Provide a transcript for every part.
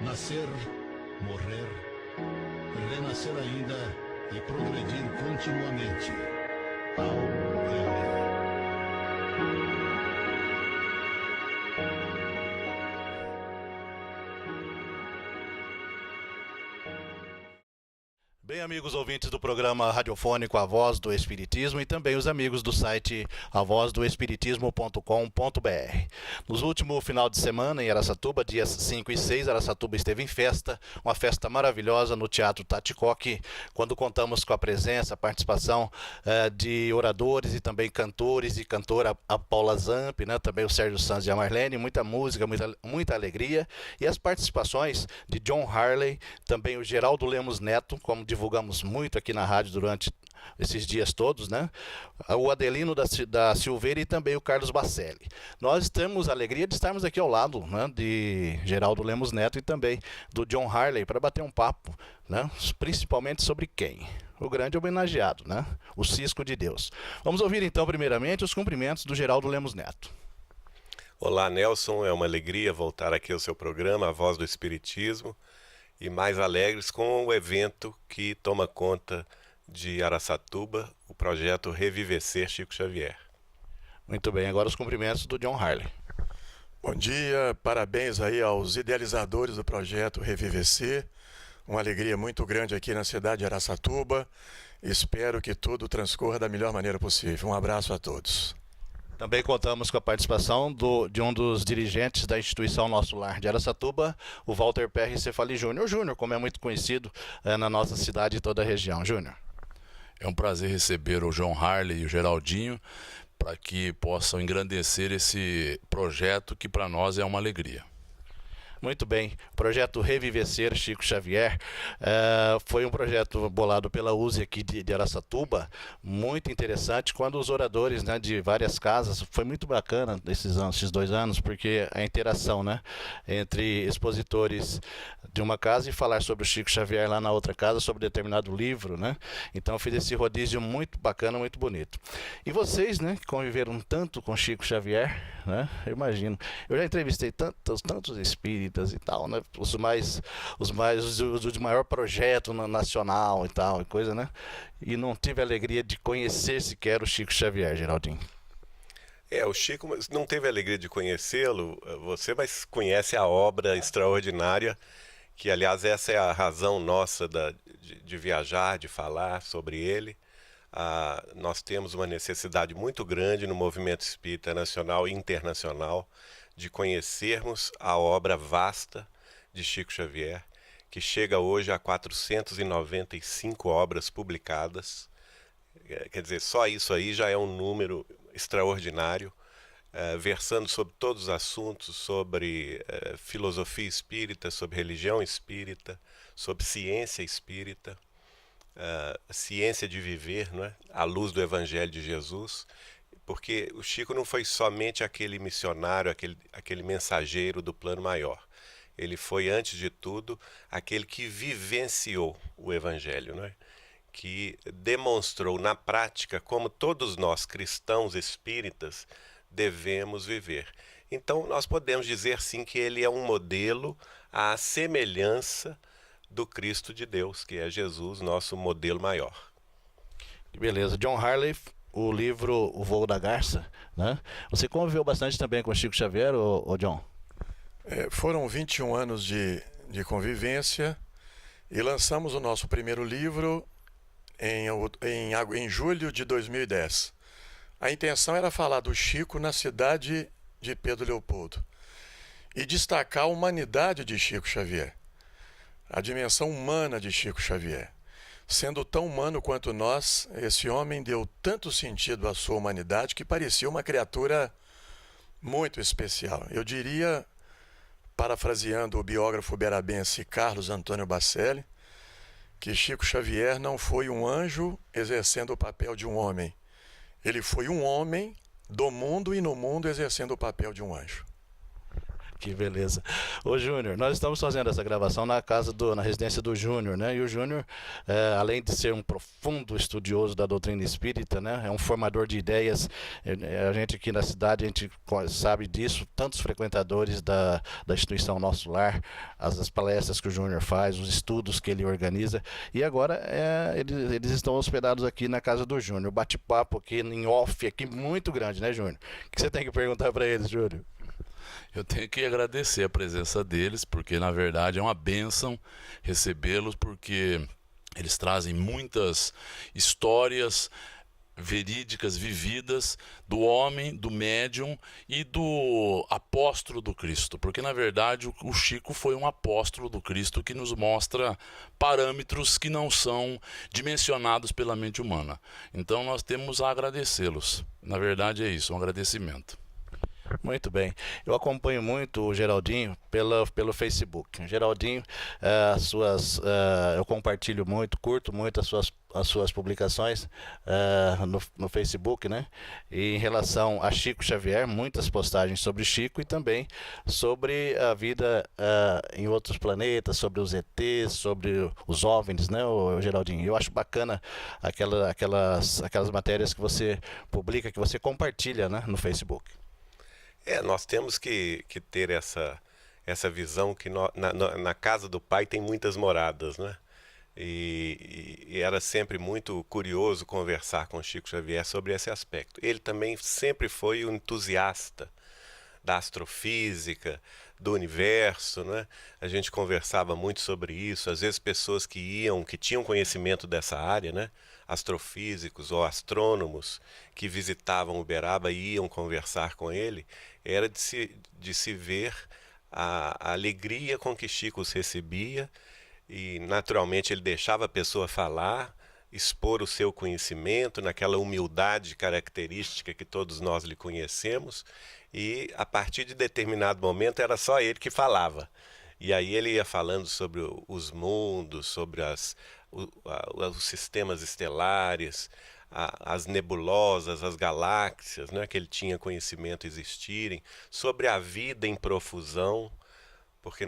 Nascer, morrer, renascer ainda e progredir continuamente. Ao Weller. Bem, amigos ouvintes do programa radiofônico A Voz do Espiritismo e também os amigos do site avozdoespiritismo.com.br. Nos últimos final de semana em Araçatuba, dias 5 e 6, Araçatuba esteve em festa, uma festa maravilhosa no Teatro Taticoque, quando contamos com a presença, a participação de oradores e também cantores e cantora a Paula Zamp, né, também o Sérgio Sanz e a Marlene, muita música, muita alegria, e as participações de John Harley, também o Geraldo Lemos Neto, como divulgamos muito aqui na rádio durante esses dias todos, né? O Adelino da Silveira e também o Carlos Bacelli. Nós temos a alegria de estarmos aqui ao lado, né, de Geraldo Lemos Neto e também do John Harley para bater um papo, né, principalmente sobre quem? O grande homenageado, né? O Cisco de Deus. Vamos ouvir então primeiramente os cumprimentos do Geraldo Lemos Neto. Olá, Nelson, é uma alegria voltar aqui ao seu programa, A Voz do Espiritismo, e mais alegres com o evento que toma conta de Araçatuba, o projeto Revivecer Chico Xavier. Muito bem, agora os cumprimentos do John Harley. Bom dia, parabéns aí aos idealizadores do projeto Revivecer, uma alegria muito grande aqui na cidade de Araçatuba, espero que tudo transcorra da melhor maneira possível. Um abraço a todos. Também contamos com a participação de um dos dirigentes da instituição Nosso Lar de Araçatuba, o Walter Perry Cefali Júnior. Júnior, como é muito conhecido na nossa cidade e toda a região. Júnior. É um prazer receber o John Harley e o Geraldinho para que possam engrandecer esse projeto que para nós é uma alegria. Muito bem, o projeto Revivecer Chico Xavier foi um projeto bolado pela USE aqui de Araçatuba, muito interessante, quando os oradores, né, de várias casas, foi muito bacana esses 2 anos, porque a interação, né, entre expositores de uma casa e falar sobre o Chico Xavier lá na outra casa, sobre determinado livro, né, então eu fiz esse rodízio muito bacana, muito bonito. E vocês, né, que conviveram tanto com Chico Xavier, né, eu imagino, eu já entrevistei tantos espíritos e tal, né? Os de maior projeto nacional e tal, e coisa, né? E não tive a alegria de conhecer sequer o Chico Xavier, Geraldinho. O Chico não teve a alegria de conhecê-lo, mas conhece a obra extraordinária, que aliás essa é a razão nossa de viajar, de falar sobre ele. Nós temos uma necessidade muito grande no movimento espírita nacional e internacional de conhecermos a obra vasta de Chico Xavier, que chega hoje a 495 obras publicadas. Quer dizer, só isso aí já é um número extraordinário, versando sobre todos os assuntos, sobre filosofia espírita, sobre religião espírita, sobre ciência espírita, ciência de viver, não é? À luz do Evangelho de Jesus. Porque o Chico não foi somente aquele missionário, aquele mensageiro do plano maior. Ele foi, antes de tudo, aquele que vivenciou o Evangelho, não é? Que demonstrou na prática como todos nós, cristãos espíritas, devemos viver. Então, nós podemos dizer, sim, que ele é um modelo à semelhança do Cristo de Deus, que é Jesus, nosso modelo maior. Beleza. John Harley, o livro O Voo da Garça, né? Você conviveu bastante também com Chico Xavier, ô John? Foram 21 anos de convivência e lançamos o nosso primeiro livro em julho de 2010. A intenção era falar do Chico na cidade de Pedro Leopoldo e destacar a humanidade de Chico Xavier, a dimensão humana de Chico Xavier. Sendo tão humano quanto nós, esse homem deu tanto sentido à sua humanidade que parecia uma criatura muito especial. Eu diria, parafraseando o biógrafo berabense Carlos Antônio Bacelli, que Chico Xavier não foi um anjo exercendo o papel de um homem. Ele foi um homem do mundo e no mundo exercendo o papel de um anjo. Que beleza. Ô Júnior, nós estamos fazendo essa gravação na residência do Júnior, né? E o Júnior, além de ser um profundo estudioso da doutrina espírita, né? É um formador de ideias. A gente aqui na cidade, a gente sabe disso, tantos frequentadores da instituição Nosso Lar, as palestras que o Júnior faz, os estudos que ele organiza. E agora eles estão hospedados aqui na casa do Júnior. Bate-papo aqui em off, aqui muito grande, né, Júnior? O que você tem que perguntar para eles, Júnior? Eu tenho que agradecer a presença deles, porque na verdade é uma bênção recebê-los, porque eles trazem muitas histórias verídicas, vividas, do homem, do médium e do apóstolo do Cristo, porque na verdade o Chico foi um apóstolo do Cristo que nos mostra parâmetros que não são dimensionados pela mente humana. Então nós temos a agradecê-los. Na verdade é isso, um agradecimento. Muito bem. Eu acompanho muito o Geraldinho pelo Facebook. Geraldinho, eu compartilho muito, curto muito as suas publicações no Facebook, né? E em relação a Chico Xavier, muitas postagens sobre Chico e também sobre a vida em outros planetas, sobre os ETs, sobre os OVNIs, né, o Geraldinho? Eu acho bacana aquelas matérias que você publica, que você compartilha, né, no Facebook. Nós temos que ter essa visão que na casa do Pai tem muitas moradas, né? E era sempre muito curioso conversar com Chico Xavier sobre esse aspecto. Ele também sempre foi um entusiasta da astrofísica, do universo, né? A gente conversava muito sobre isso. Às vezes pessoas que tinham conhecimento dessa área, né? Astrofísicos ou astrônomos que visitavam Uberaba e iam conversar com ele, era de se ver a alegria com que Chico os recebia, e naturalmente ele deixava a pessoa falar, expor o seu conhecimento naquela humildade característica que todos nós lhe conhecemos, e a partir de determinado momento era só ele que falava. E aí ele ia falando sobre os mundos, sobre os sistemas estelares, as nebulosas, as galáxias, né, que ele tinha conhecimento existirem, sobre a vida em profusão, porque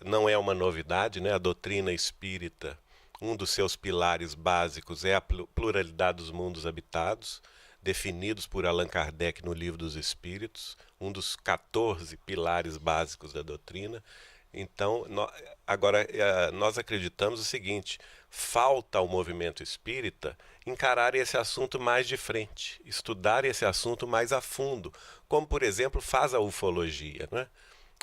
não é uma novidade, né, a doutrina espírita, um dos seus pilares básicos é a pluralidade dos mundos habitados, definidos por Allan Kardec no Livro dos Espíritos, um dos 14 pilares básicos da doutrina. Então, agora, nós acreditamos o seguinte: falta ao movimento espírita encarar esse assunto mais de frente, estudar esse assunto mais a fundo, como, por exemplo, faz a ufologia, né?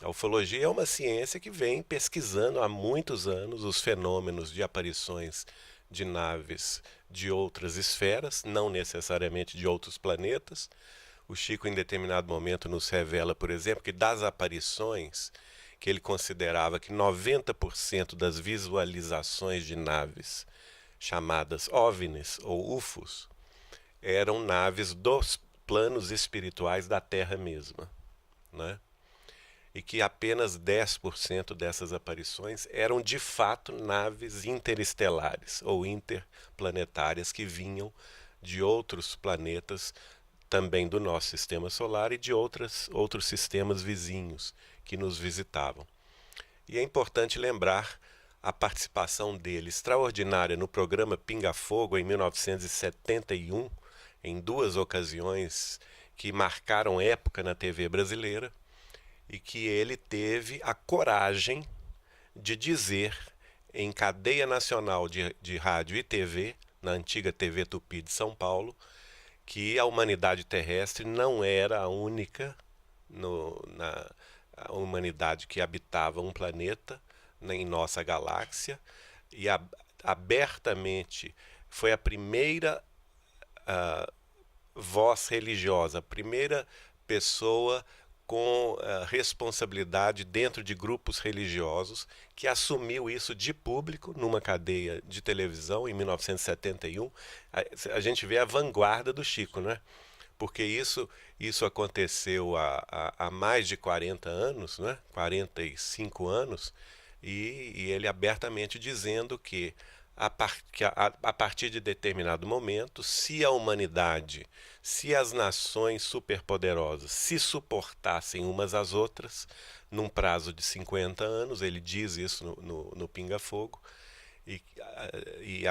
A ufologia é uma ciência que vem pesquisando há muitos anos os fenômenos de aparições de naves de outras esferas, não necessariamente de outros planetas. O Chico, em determinado momento, nos revela, por exemplo, que das aparições, que ele considerava que 90% das visualizações de naves chamadas OVNIs ou UFOs eram naves dos planos espirituais da Terra mesma, né? E que apenas 10% dessas aparições eram de fato naves interestelares ou interplanetárias que vinham de outros planetas, também do nosso sistema solar e de outros sistemas vizinhos que nos visitavam. E é importante lembrar a participação dele extraordinária no programa Pinga Fogo em 1971, em 2 ocasiões que marcaram época na TV brasileira, e que ele teve a coragem de dizer em cadeia nacional de rádio e TV, na antiga TV Tupi de São Paulo, que a humanidade terrestre não era a única a humanidade que habitava um planeta em nossa galáxia, e abertamente foi a primeira voz religiosa, a primeira pessoa com responsabilidade dentro de grupos religiosos que assumiu isso de público numa cadeia de televisão em 1971. A gente vê a vanguarda do Chico, né? Porque isso aconteceu há mais de 40 anos, né? 45 anos, e ele abertamente dizendo que a partir de determinado momento, se a humanidade, se as nações superpoderosas se suportassem umas às outras, num prazo de 50 anos, ele diz isso no Pinga Fogo, e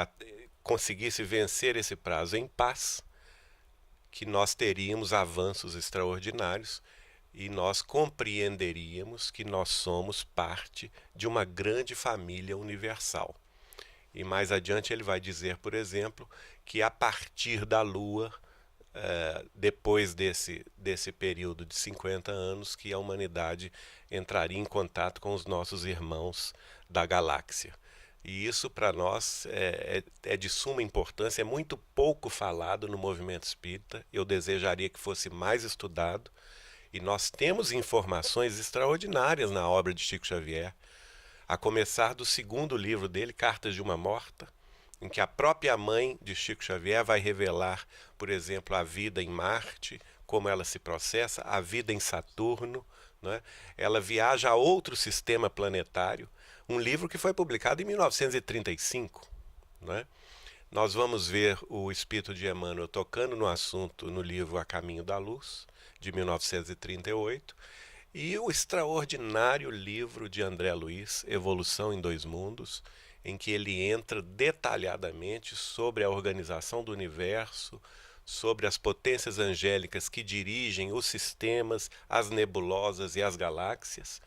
conseguisse vencer esse prazo em paz, que nós teríamos avanços extraordinários e nós compreenderíamos que nós somos parte de uma grande família universal. E mais adiante ele vai dizer, por exemplo, que a partir da Lua, depois desse período de 50 anos, que a humanidade entraria em contato com os nossos irmãos da galáxia. E isso para nós é de suma importância, é muito pouco falado no movimento espírita, eu desejaria que fosse mais estudado, e nós temos informações extraordinárias na obra de Chico Xavier, a começar do segundo livro dele, Cartas de uma Morta, em que a própria mãe de Chico Xavier vai revelar, por exemplo, a vida em Marte, como ela se processa, a vida em Saturno, né? Ela viaja a outro sistema planetário, um livro que foi publicado em 1935. Né? Nós vamos ver o Espírito de Emmanuel tocando no assunto no livro A Caminho da Luz, de 1938, e o extraordinário livro de André Luiz, Evolução em Dois Mundos, em que ele entra detalhadamente sobre a organização do universo, sobre as potências angélicas que dirigem os sistemas, as nebulosas e as galáxias,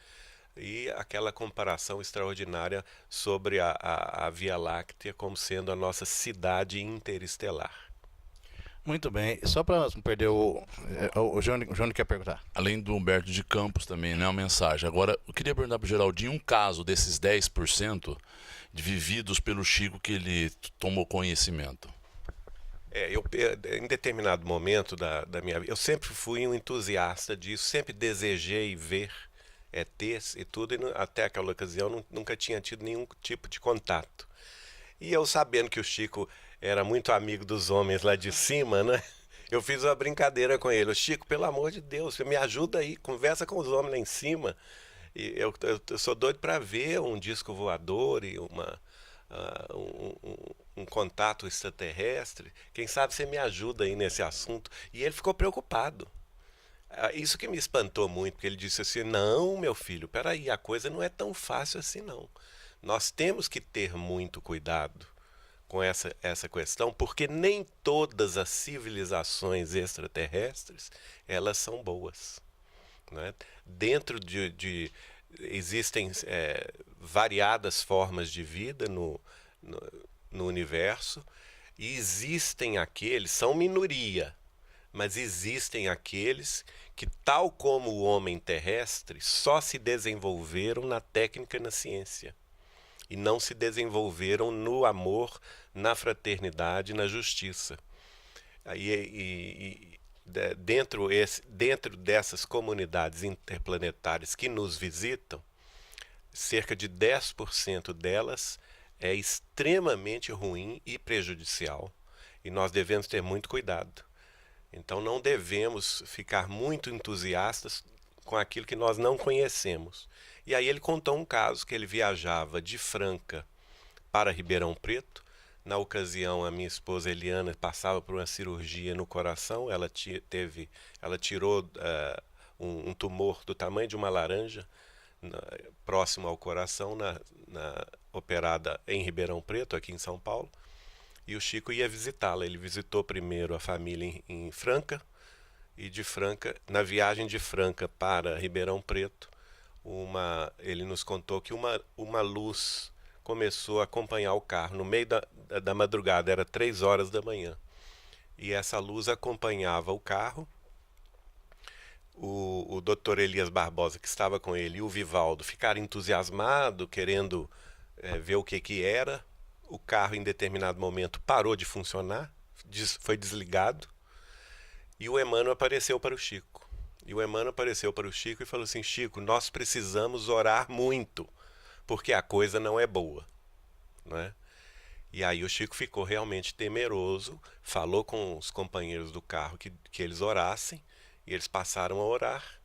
e aquela comparação extraordinária sobre a Via Láctea como sendo a nossa cidade interestelar. Muito bem. Só para não perder o Jônio quer perguntar. Além do Humberto de Campos também, né, uma mensagem. Agora, eu queria perguntar para o Geraldinho um caso desses 10% de vividos pelo Chico que ele tomou conhecimento. Em determinado momento da minha vida, eu sempre fui um entusiasta disso, sempre desejei ver ETs e tudo, e até aquela ocasião nunca tinha tido nenhum tipo de contato. E eu, sabendo que o Chico era muito amigo dos homens lá de cima, né? Eu fiz uma brincadeira com ele. Chico, pelo amor de Deus, me ajuda aí, conversa com os homens lá em cima. E eu sou doido para ver um disco voador e um contato extraterrestre. Quem sabe você me ajuda aí nesse assunto. E ele ficou preocupado. Isso que me espantou muito, porque ele disse assim, não, meu filho, peraí, a coisa não é tão fácil assim não. Nós temos que ter muito cuidado com essa questão, porque nem todas as civilizações extraterrestres, elas são boas. Né? Dentro existem variadas formas de vida no universo, e existem aqueles, são minoria, mas existem aqueles que, tal como o homem terrestre, só se desenvolveram na técnica e na ciência. E não se desenvolveram no amor, na fraternidade, na justiça. Dentro dessas comunidades interplanetárias que nos visitam, cerca de 10% delas é extremamente ruim e prejudicial. E nós devemos ter muito cuidado. Então não devemos ficar muito entusiastas com aquilo que nós não conhecemos. E aí ele contou um caso que ele viajava de Franca para Ribeirão Preto. Na ocasião, a minha esposa Eliana passava por uma cirurgia no coração. Ela tirou um tumor do tamanho de uma laranja próximo ao coração, operada em Ribeirão Preto, aqui em São Paulo. E o Chico ia visitá-la. Ele visitou primeiro a família em Franca, e de Franca, na viagem de Franca para Ribeirão Preto, ele nos contou que uma luz começou a acompanhar o carro no meio da madrugada, era 3 horas da manhã. E essa luz acompanhava o carro. O Dr. Elias Barbosa, que estava com ele, e o Vivaldo ficaram entusiasmados, querendo ver o que era. O carro, em determinado momento, parou de funcionar, foi desligado, e o Emmanuel apareceu para o Chico. E falou assim, Chico, nós precisamos orar muito, porque a coisa não é boa. Né? E aí o Chico ficou realmente temeroso, falou com os companheiros do carro que eles orassem, e eles passaram a orar.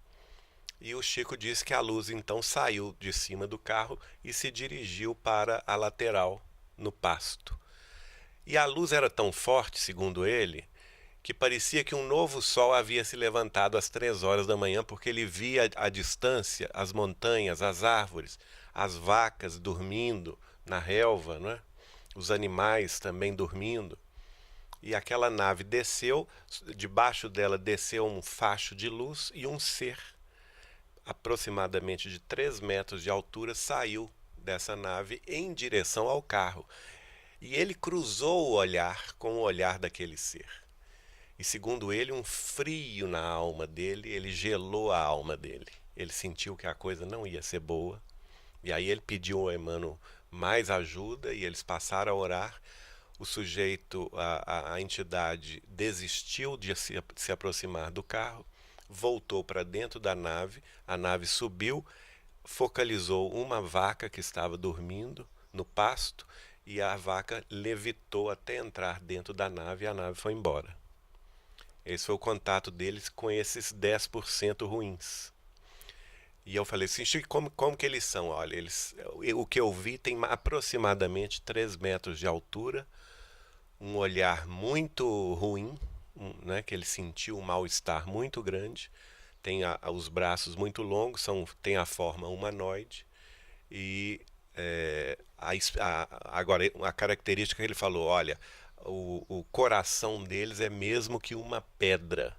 E o Chico disse que a luz então saiu de cima do carro e se dirigiu para a lateral no pasto. E a luz era tão forte, segundo ele, que parecia que um novo sol havia se levantado às 3 horas da manhã, porque ele via à distância as montanhas, as árvores, as vacas dormindo na relva, não é? Os animais também dormindo. E aquela nave desceu, debaixo dela desceu um facho de luz e um ser, aproximadamente de 3 metros de altura, saiu dessa nave em direção ao carro. E ele cruzou o olhar com o olhar daquele ser. E segundo ele, um frio na alma dele, ele gelou a alma dele. Ele sentiu que a coisa não ia ser boa. E aí ele pediu ao Emmanuel mais ajuda e eles passaram a orar. O sujeito, a entidade, desistiu de se aproximar do carro, voltou para dentro da nave, a nave subiu, focalizou uma vaca que estava dormindo no pasto e a vaca levitou até entrar dentro da nave e a nave foi embora. Esse foi o contato deles com esses 10% ruins. E eu falei assim, Chico, como que eles são? Olha, o que eu vi tem aproximadamente 3 metros de altura, um olhar muito ruim, né, que ele sentiu um mal-estar muito grande, tem os braços muito longos, tem a forma humanoide, e agora a característica que ele falou, olha, o coração deles é mesmo que uma pedra.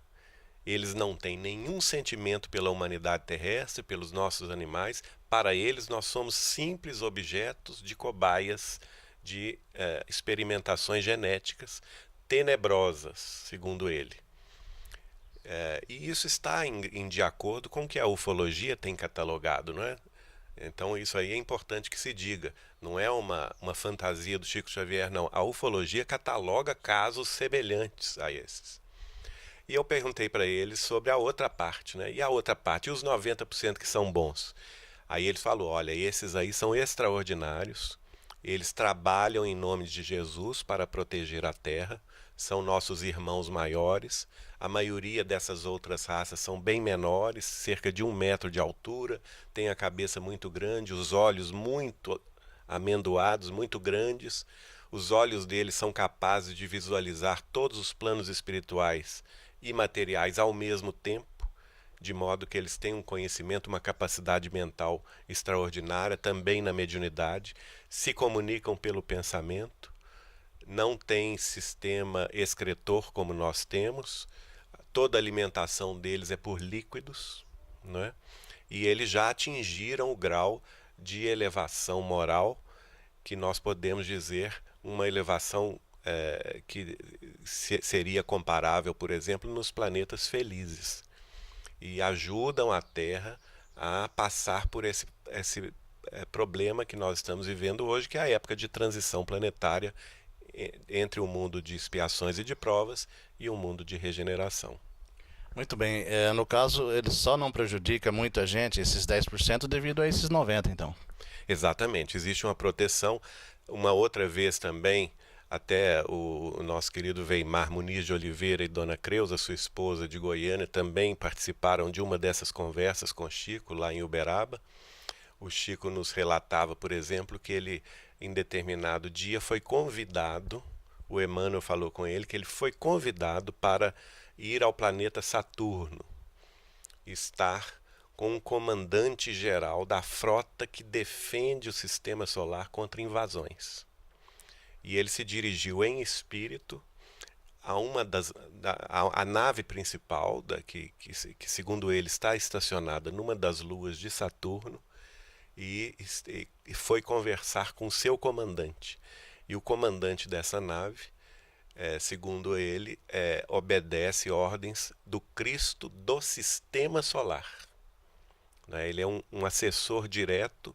Eles não têm nenhum sentimento pela humanidade terrestre, pelos nossos animais. Para eles, nós somos simples objetos de cobaias de experimentações genéticas tenebrosas, segundo ele. E isso está em de acordo com o que a ufologia tem catalogado, não é? Então isso aí é importante que se diga. Não é uma fantasia do Chico Xavier, não. A ufologia cataloga casos semelhantes a esses. E eu perguntei para eles sobre a outra parte, né? E a outra parte, e os 90% que são bons? Aí ele falou, olha, esses aí são extraordinários, eles trabalham em nome de Jesus para proteger a Terra, são nossos irmãos maiores, a maioria dessas outras raças são bem menores, cerca de 1 metro de altura, tem a cabeça muito grande, os olhos muito amendoados, muito grandes, os olhos deles são capazes de visualizar todos os planos espirituais e materiais ao mesmo tempo, de modo que eles têm um conhecimento, uma capacidade mental extraordinária, também na mediunidade, se comunicam pelo pensamento, não tem sistema excretor como nós temos, toda a alimentação deles é por líquidos, não é? E eles já atingiram o grau de elevação moral, que nós podemos dizer uma elevação que seria comparável, por exemplo, nos planetas felizes. E ajudam a Terra a passar por esse problema que nós estamos vivendo hoje, que é a época de transição planetária entre o mundo de expiações e de provas e o mundo de regeneração. Muito bem. No caso, ele só não prejudica muita gente, esses 10%, devido a esses 90%, então. Exatamente. Existe uma proteção. Uma outra vez também, até o nosso querido Weimar Muniz de Oliveira e Dona Creuza, sua esposa de Goiânia, também participaram de uma dessas conversas com Chico, lá em Uberaba. O Chico nos relatava, por exemplo, que ele, em determinado dia, foi convidado, o Emmanuel falou com ele, que ele foi convidado para ir ao planeta Saturno, estar com um comandante-geral da frota que defende o sistema solar contra invasões. E ele se dirigiu em espírito a nave principal, que segundo ele está estacionada numa das luas de Saturno, e foi conversar com o seu comandante. E o comandante dessa nave, segundo ele, obedece ordens do Cristo do sistema solar. Ele é um assessor direto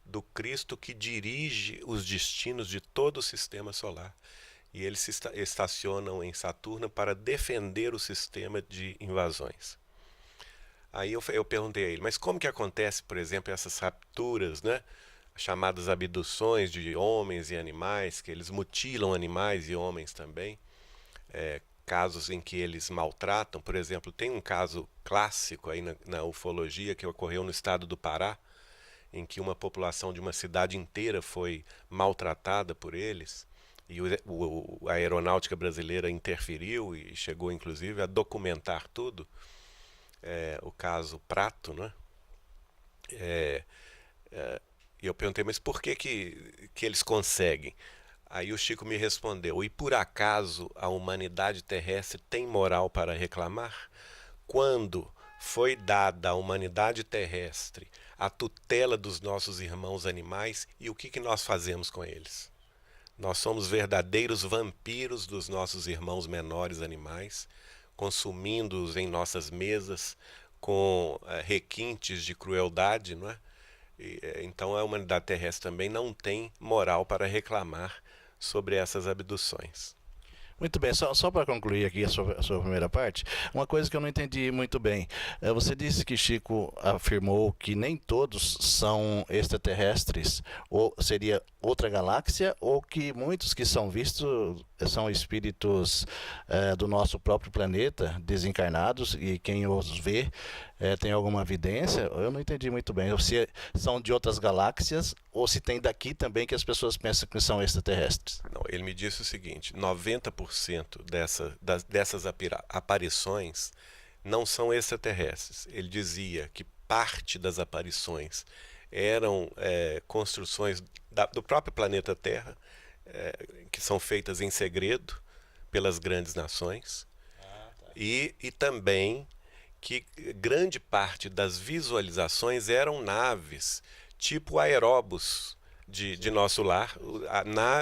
do Cristo que dirige os destinos de todo o sistema solar. E eles se estacionam em Saturno para defender o sistema de invasões. Aí eu perguntei a ele, mas como que acontece, por exemplo, essas rapturas, né? Chamadas abduções de homens e animais, que eles mutilam animais e homens também, casos em que eles maltratam. Por exemplo, tem um caso clássico aí na ufologia que ocorreu no estado do Pará, em que uma população de uma cidade inteira foi maltratada por eles, e a aeronáutica brasileira interferiu e chegou inclusive a documentar tudo, o caso Prato, né? E eu perguntei, mas por que eles conseguem? Aí o Chico me respondeu, e por acaso a humanidade terrestre tem moral para reclamar? Quando foi dada à humanidade terrestre a tutela dos nossos irmãos animais, e o que nós fazemos com eles? Nós somos verdadeiros vampiros dos nossos irmãos menores animais, consumindo-os em nossas mesas com requintes de crueldade, não é? Então a humanidade terrestre também não tem moral para reclamar sobre essas abduções. Muito bem, só para concluir aqui a sua primeira parte, uma coisa que eu não entendi muito bem. Você disse que Chico afirmou que nem todos são extraterrestres, ou seria outra galáxia, ou que muitos que são vistos são espíritos do nosso próprio planeta, desencarnados, e quem os vê tem alguma evidência? Eu não entendi muito bem. Se são de outras galáxias, ou se tem daqui também que as pessoas pensam que são extraterrestres. Não, ele me disse o seguinte, 90% dessas aparições não são extraterrestres. Ele dizia que parte das aparições eram construções do próprio planeta Terra, que são feitas em segredo pelas grandes nações, e também que grande parte das visualizações eram naves, tipo aeróbus de nosso lar,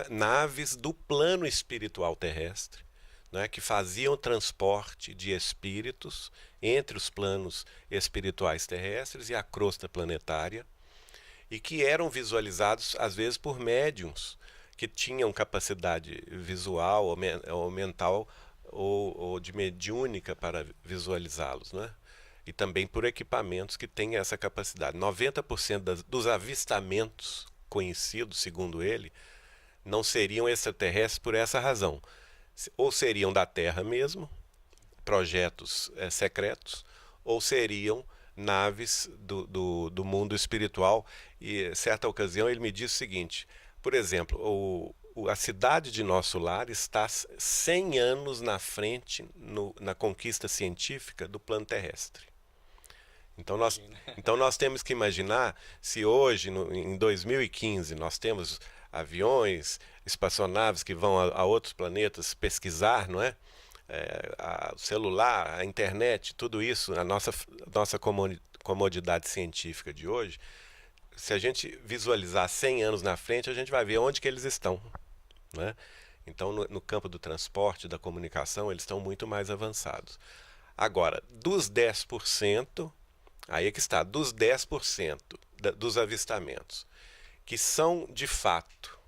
naves do plano espiritual terrestre, né, que faziam transporte de espíritos entre os planos espirituais terrestres e a crosta planetária, e que eram visualizados, às vezes, por médiums que tinham capacidade visual ou mental ou de mediúnica para visualizá-los, né? E também por equipamentos que têm essa capacidade. 90% dos avistamentos conhecidos, segundo ele, não seriam extraterrestres por essa razão. Ou seriam da Terra mesmo, projetos secretos, ou seriam naves do mundo espiritual. E, certa ocasião, ele me disse o seguinte, por exemplo, a cidade de nosso lar está 100 anos na frente na conquista científica do plano terrestre. Então nós temos que imaginar se hoje, em 2015, nós temos aviões, espaçonaves que vão a outros planetas pesquisar, não é? O celular, a internet, tudo isso, a nossa comodidade científica de hoje, se a gente visualizar 100 anos na frente, a gente vai ver onde que eles estão, né? Então, no campo do transporte, da comunicação, eles estão muito mais avançados. Agora, dos 10%, aí é que está, dos 10% dos avistamentos, que são, de fato,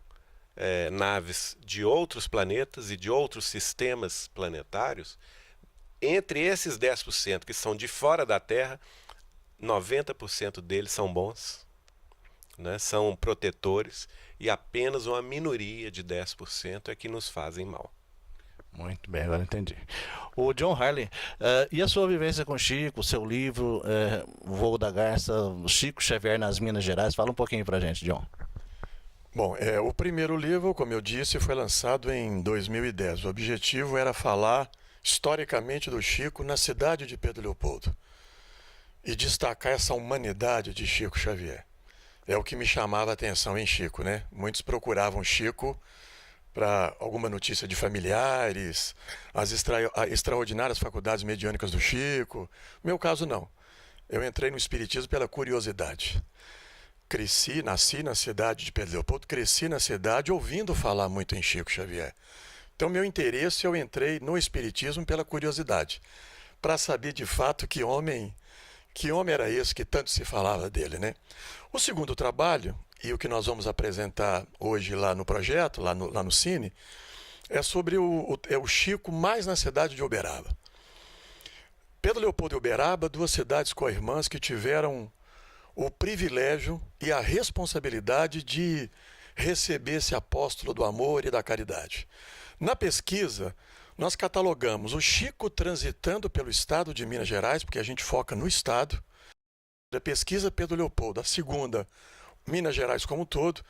naves de outros planetas e de outros sistemas planetários, entre esses 10% que são de fora da Terra, 90% deles são bons, né, são protetores, e apenas uma minoria de 10% é que nos fazem mal. Muito bem, agora entendi. O John Harley, e a sua vivência com Chico, o seu livro, Voo da Garça, Chico Xavier nas Minas Gerais, fala um pouquinho pra gente, John. Bom, o primeiro livro, como eu disse, foi lançado em 2010. O objetivo era falar historicamente do Chico na cidade de Pedro Leopoldo e destacar essa humanidade de Chico Xavier. É o que me chamava a atenção em Chico, né? Muitos procuravam Chico para alguma notícia de familiares, as extraordinárias faculdades mediúnicas do Chico. No meu caso, não. Eu entrei no espiritismo pela curiosidade. Nasci na cidade de Pedro Leopoldo, cresci na cidade ouvindo falar muito em Chico Xavier. Então, meu interesse, eu entrei no espiritismo pela curiosidade, para saber de fato que homem era esse que tanto se falava dele, né? O segundo trabalho, e o que nós vamos apresentar hoje lá no projeto, lá no Cine, é sobre o Chico mais na cidade de Uberaba. Pedro Leopoldo e Uberaba, duas cidades co-irmãs que tiveram o privilégio e a responsabilidade de receber esse apóstolo do amor e da caridade. Na pesquisa, nós catalogamos o Chico transitando pelo estado de Minas Gerais, porque a gente foca no estado, A pesquisa Pedro Leopoldo, a segunda, Minas Gerais como um todo,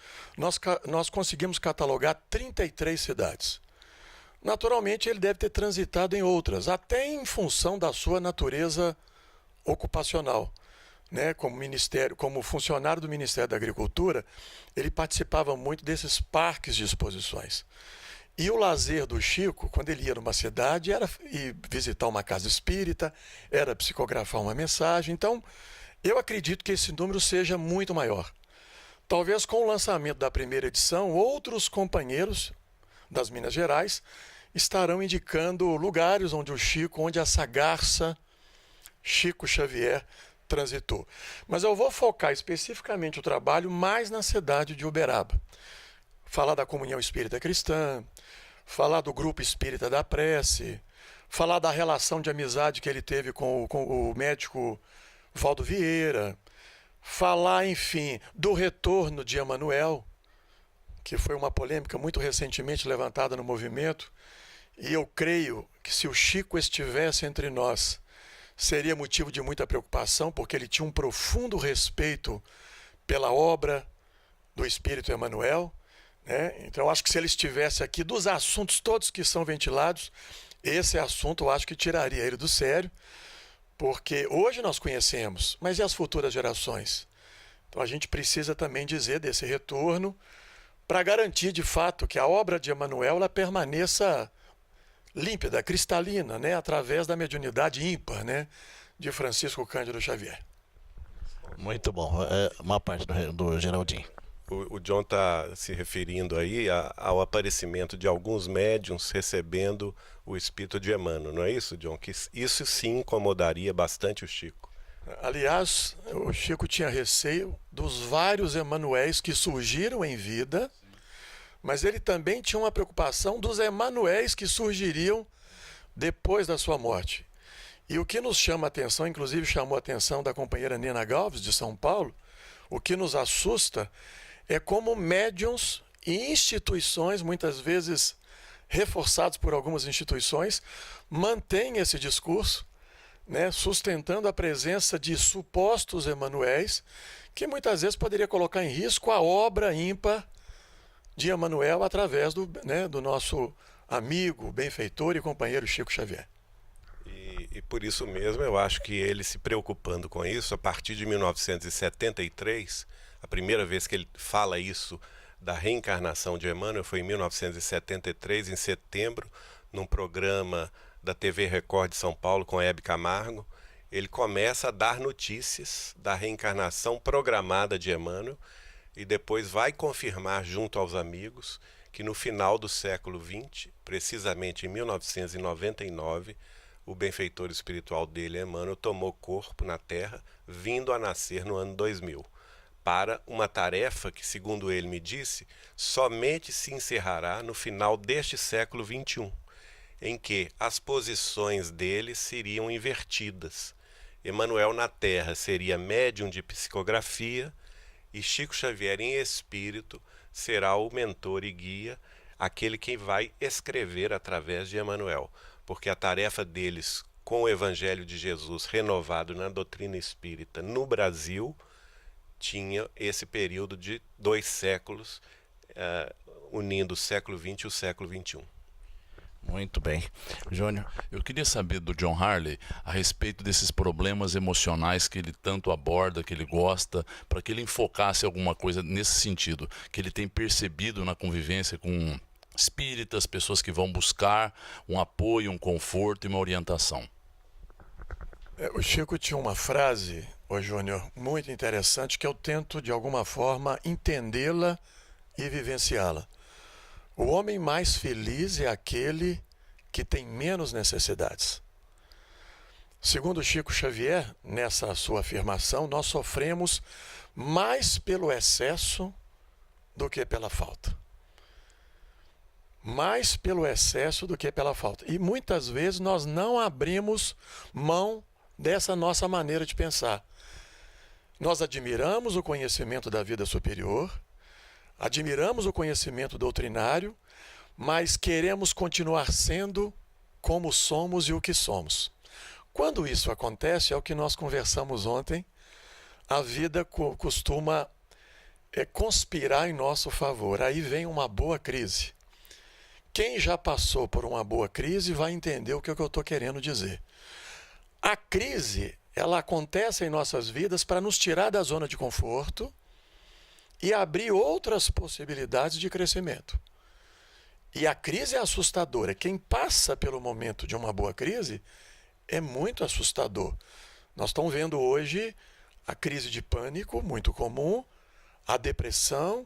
nós conseguimos catalogar 33 cidades. Naturalmente, ele deve ter transitado em outras, até em função da sua natureza ocupacional. Né? Como funcionário do Ministério da Agricultura, ele participava muito desses parques de exposições. E o lazer do Chico, quando ele ia numa cidade, era ir visitar uma casa espírita, era psicografar uma mensagem. Então, eu acredito que esse número seja muito maior. Talvez com o lançamento da primeira edição, outros companheiros das Minas Gerais estarão indicando lugares onde o Chico, onde essa garça Chico Xavier transitou. Mas eu vou focar especificamente o trabalho mais na cidade de Uberaba. Falar da Comunhão Espírita Cristã, falar do Grupo Espírita da Prece, falar da relação de amizade que ele teve com o médico Valdo Vieira, falar, enfim, do retorno de Emanuel, que foi uma polêmica muito recentemente levantada no movimento, e eu creio que se o Chico estivesse entre nós, seria motivo de muita preocupação, porque ele tinha um profundo respeito pela obra do Espírito Emanuel, né? Então, eu acho que se ele estivesse aqui, dos assuntos todos que são ventilados, esse assunto eu acho que tiraria ele do sério, porque hoje nós conhecemos, mas e as futuras gerações? Então, a gente precisa também dizer desse retorno para garantir, de fato, que a obra de Emanuel ela permaneça límpida, cristalina, né? Através da mediunidade ímpar, né? De Francisco Cândido Xavier. Muito bom. Uma parte do Geraldinho. O John está se referindo aí ao aparecimento de alguns médiuns recebendo o espírito de Emmanuel, não é isso, John? Que isso sim incomodaria bastante o Chico. Aliás, o Chico tinha receio dos vários Emanuéis que surgiram em vida, mas ele também tinha uma preocupação dos Emanuéis que surgiriam depois da sua morte. E o que nos chama a atenção, inclusive chamou a atenção da companheira Nina Galves, de São Paulo, o que nos assusta é como médiuns e instituições, muitas vezes reforçados por algumas instituições, mantêm esse discurso, né, sustentando a presença de supostos Emanuéis, que muitas vezes poderia colocar em risco a obra ímpar de Emanuel através do nosso amigo, benfeitor e companheiro Chico Xavier. E por isso mesmo eu acho que ele se preocupando com isso, a partir de 1973, a primeira vez que ele fala isso da reencarnação de Emmanuel foi em 1973, em setembro, num programa da TV Record de São Paulo com Hebe Camargo. Ele começa a dar notícias da reencarnação programada de Emmanuel e depois vai confirmar junto aos amigos que no final do século XX, precisamente em 1999, o benfeitor espiritual dele, Emmanuel, tomou corpo na Terra, vindo a nascer no ano 2000, para uma tarefa que, segundo ele me disse, somente se encerrará no final deste século XXI, em que as posições dele seriam invertidas. Emmanuel na Terra seria médium de psicografia e Chico Xavier em espírito será o mentor e guia, aquele que vai escrever através de Emmanuel, porque a tarefa deles com o Evangelho de Jesus renovado na doutrina espírita no Brasil tinha esse período de 2 séculos, unindo o século XX e o século XXI. Muito bem. Júnior? Eu queria saber do John Harley a respeito desses problemas emocionais que ele tanto aborda, que ele gosta, para que ele enfocasse alguma coisa nesse sentido, que ele tem percebido na convivência com espíritas, pessoas que vão buscar um apoio, um conforto e uma orientação. O Chico tinha uma frase, Júnior, muito interessante, que eu tento de alguma forma entendê-la e vivenciá-la. O homem mais feliz é aquele que tem menos necessidades. Segundo Chico Xavier, nessa sua afirmação, nós sofremos mais pelo excesso do que pela falta. Mais pelo excesso do que pela falta. E muitas vezes nós não abrimos mão dessa nossa maneira de pensar. Nós admiramos o conhecimento da vida superior, admiramos o conhecimento doutrinário, mas queremos continuar sendo como somos e o que somos. Quando isso acontece, é o que nós conversamos ontem, a vida costuma conspirar em nosso favor. Aí vem uma boa crise. Quem já passou por uma boa crise vai entender o que eu estou querendo dizer. A crise, ela acontece em nossas vidas para nos tirar da zona de conforto e abrir outras possibilidades de crescimento. E a crise é assustadora. Quem passa pelo momento de uma boa crise é muito assustador. Nós estamos vendo hoje a crise de pânico, muito comum, a depressão,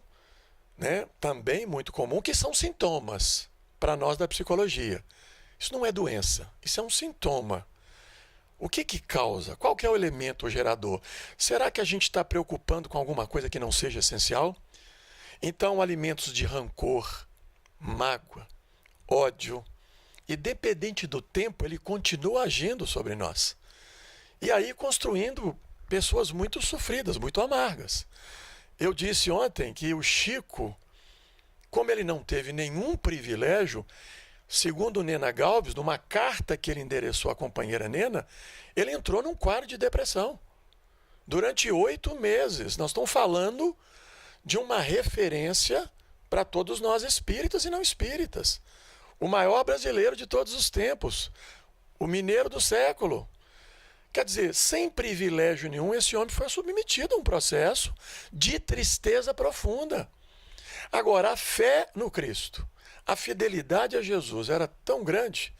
né, também muito comum, que são sintomas para nós da psicologia. Isso não é doença, isso é um sintoma. O que causa? Qual que é o elemento gerador? Será que a gente está preocupando com alguma coisa que não seja essencial? Então, alimentos de rancor, mágoa, ódio, independente do tempo, ele continua agindo sobre nós. E aí construindo pessoas muito sofridas, muito amargas. Eu disse ontem que o Chico, como ele não teve nenhum privilégio, segundo Nena Galves, numa carta que ele endereçou à companheira Nena, ele entrou num quadro de depressão. Durante 8 meses. Nós estamos falando de uma referência para todos nós espíritas e não espíritas. O maior brasileiro de todos os tempos. O mineiro do século. Quer dizer, sem privilégio nenhum, esse homem foi submetido a um processo de tristeza profunda. Agora, a fé no Cristo, a fidelidade a Jesus era tão grande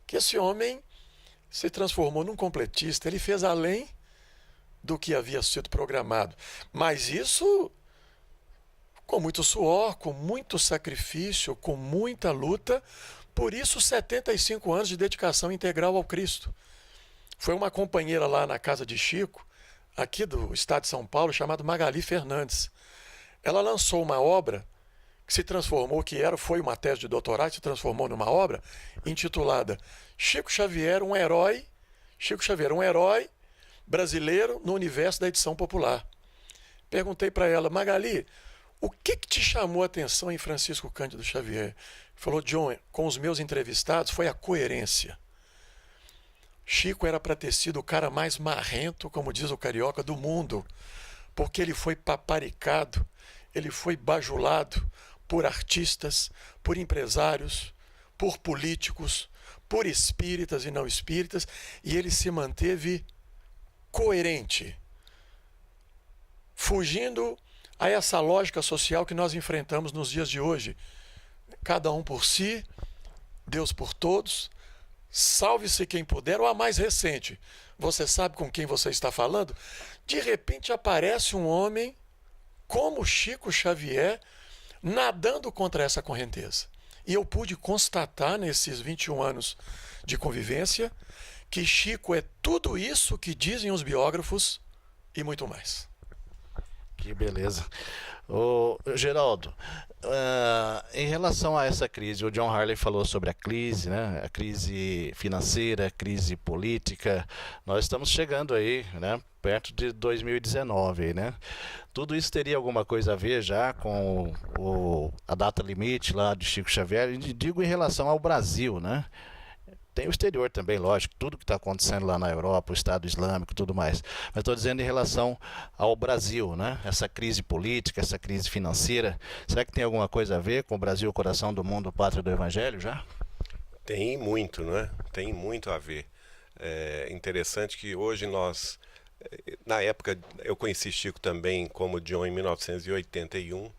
que esse homem se transformou num completista. Ele fez além do que havia sido programado. Mas isso com muito suor, com muito sacrifício, com muita luta. Por isso, 75 anos de dedicação integral ao Cristo. Foi uma companheira lá na casa de Chico, aqui do estado de São Paulo, chamada Magali Fernandes. Ela lançou uma obra que se transformou, foi uma tese de doutorado, se transformou numa obra intitulada Chico Xavier, um herói. Chico Xavier, um herói brasileiro no universo da edição popular. Perguntei para ela, Magali, o que te chamou a atenção em Francisco Cândido Xavier? Falou, John, com os meus entrevistados foi a coerência. Chico era para ter sido o cara mais marrento, como diz o carioca, do mundo, porque ele foi paparicado, ele foi bajulado por artistas, por empresários, por políticos, por espíritas e não espíritas, e ele se manteve coerente, fugindo a essa lógica social que nós enfrentamos nos dias de hoje. Cada um por si, Deus por todos, salve-se quem puder, ou a mais recente. Você sabe com quem você está falando? De repente aparece um homem como Chico Xavier nadando contra essa correnteza. E eu pude constatar nesses 21 anos de convivência que Chico é tudo isso que dizem os biógrafos e muito mais. Que beleza. Ô, Geraldo, em relação a essa crise, o John Harley falou sobre a crise, né? A crise financeira, a crise política. Nós estamos chegando aí, né? Perto de 2019, né? Tudo isso teria alguma coisa a ver já com a data limite lá de Chico Xavier? E digo em relação ao Brasil, né? Tem o exterior também, lógico, tudo que está acontecendo lá na Europa, o Estado Islâmico e tudo mais. Mas estou dizendo em relação ao Brasil, né? Essa crise política, essa crise financeira. Será que tem alguma coisa a ver com o Brasil, o coração do mundo, pátria do Evangelho já? Tem muito, não é? Tem muito a ver. É interessante que hoje nós, na época, eu conheci Chico também como John em 1981.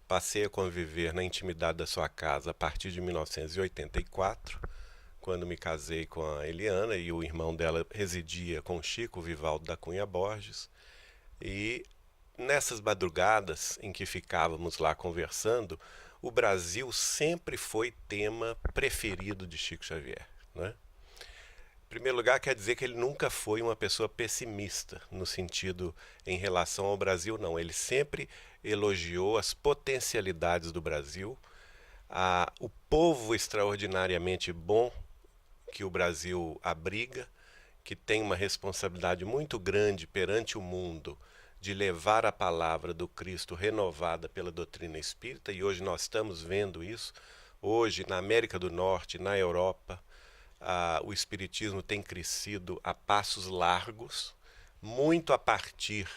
Passei a conviver na intimidade da sua casa a partir de 1984. Quando me casei com a Eliana e o irmão dela residia com Chico Vivaldo da Cunha Borges. E nessas madrugadas em que ficávamos lá conversando, o Brasil sempre foi tema preferido de Chico Xavier, né? Em primeiro lugar, quer dizer que ele nunca foi uma pessoa pessimista, no sentido em relação ao Brasil, não. Ele sempre elogiou as potencialidades do Brasil, o povo extraordinariamente bom que o Brasil abriga, que tem uma responsabilidade muito grande perante o mundo de levar a palavra do Cristo renovada pela doutrina espírita, e hoje nós estamos vendo isso. Hoje, na América do Norte, na Europa, o espiritismo tem crescido a passos largos. muito a partir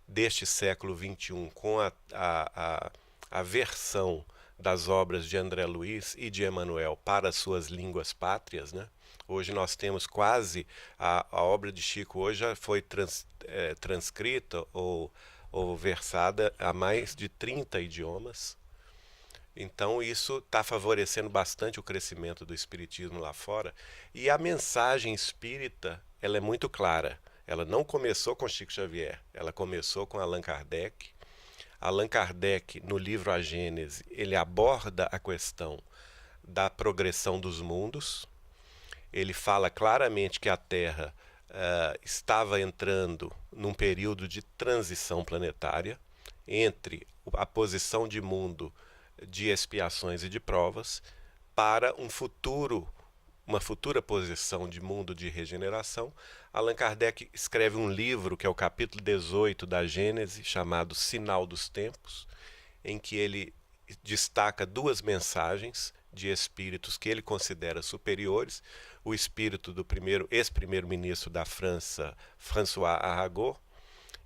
deste século XXI, com a versão das obras de André Luiz e de Emmanuel para suas línguas pátrias, né? Hoje nós temos quase, a obra de Chico hoje já foi transcrita ou versada a mais de 30 idiomas. Então isso está favorecendo bastante o crescimento do espiritismo lá fora. E a mensagem espírita, ela é muito clara. Ela não começou com Chico Xavier, ela começou com Allan Kardec. Allan Kardec, no livro A Gênese, ele aborda a questão da progressão dos mundos. Ele fala claramente que a Terra estava entrando num período de transição planetária entre a posição de mundo de expiações e de provas para uma futura posição de mundo de regeneração. Allan Kardec escreve um livro, que é o capítulo 18 da Gênese, chamado Sinal dos Tempos, em que ele destaca duas mensagens de espíritos que ele considera superiores: o espírito do ex-primeiro-ministro da França, François Arago,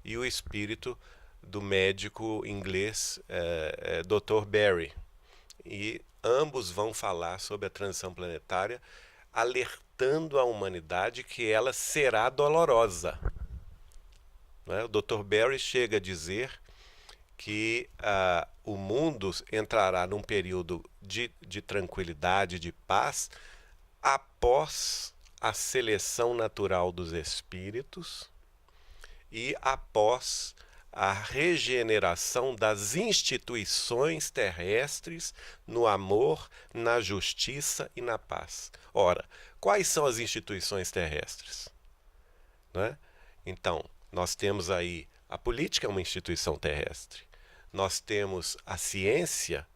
e o espírito do médico inglês Dr. Berry. E ambos vão falar sobre a transição planetária, alertando a humanidade que ela será dolorosa. O Dr. Berry chega a dizer que o mundo entrará num período de tranquilidade, de paz, após a seleção natural dos espíritos e após a regeneração das instituições terrestres no amor, na justiça e na paz. Ora, quais são as instituições terrestres? Né? Então, nós temos aí a política, é uma instituição terrestre. Nós temos a ciência,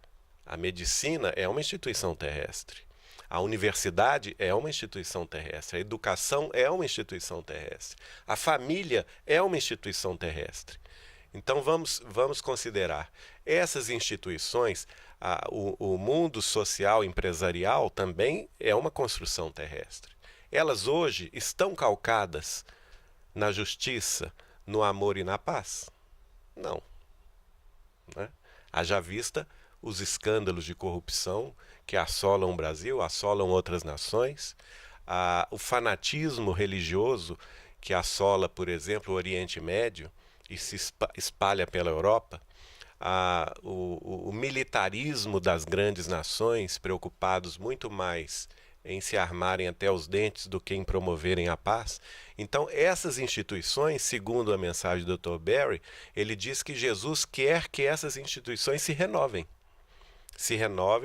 a medicina é uma instituição terrestre. A universidade é uma instituição terrestre. A educação é uma instituição terrestre. A família é uma instituição terrestre. Então vamos considerar essas instituições. O mundo social empresarial também é uma construção terrestre. Elas hoje estão calcadas na justiça, no amor e na paz? Não. Né? Haja vista os escândalos de corrupção que assolam o Brasil, assolam outras nações, o fanatismo religioso que assola, por exemplo, o Oriente Médio e se espalha pela Europa, o militarismo das grandes nações, preocupados muito mais em se armarem até os dentes do que em promoverem a paz. Então, essas instituições, segundo a mensagem do Dr. Berry, ele diz que Jesus quer que essas instituições se renovem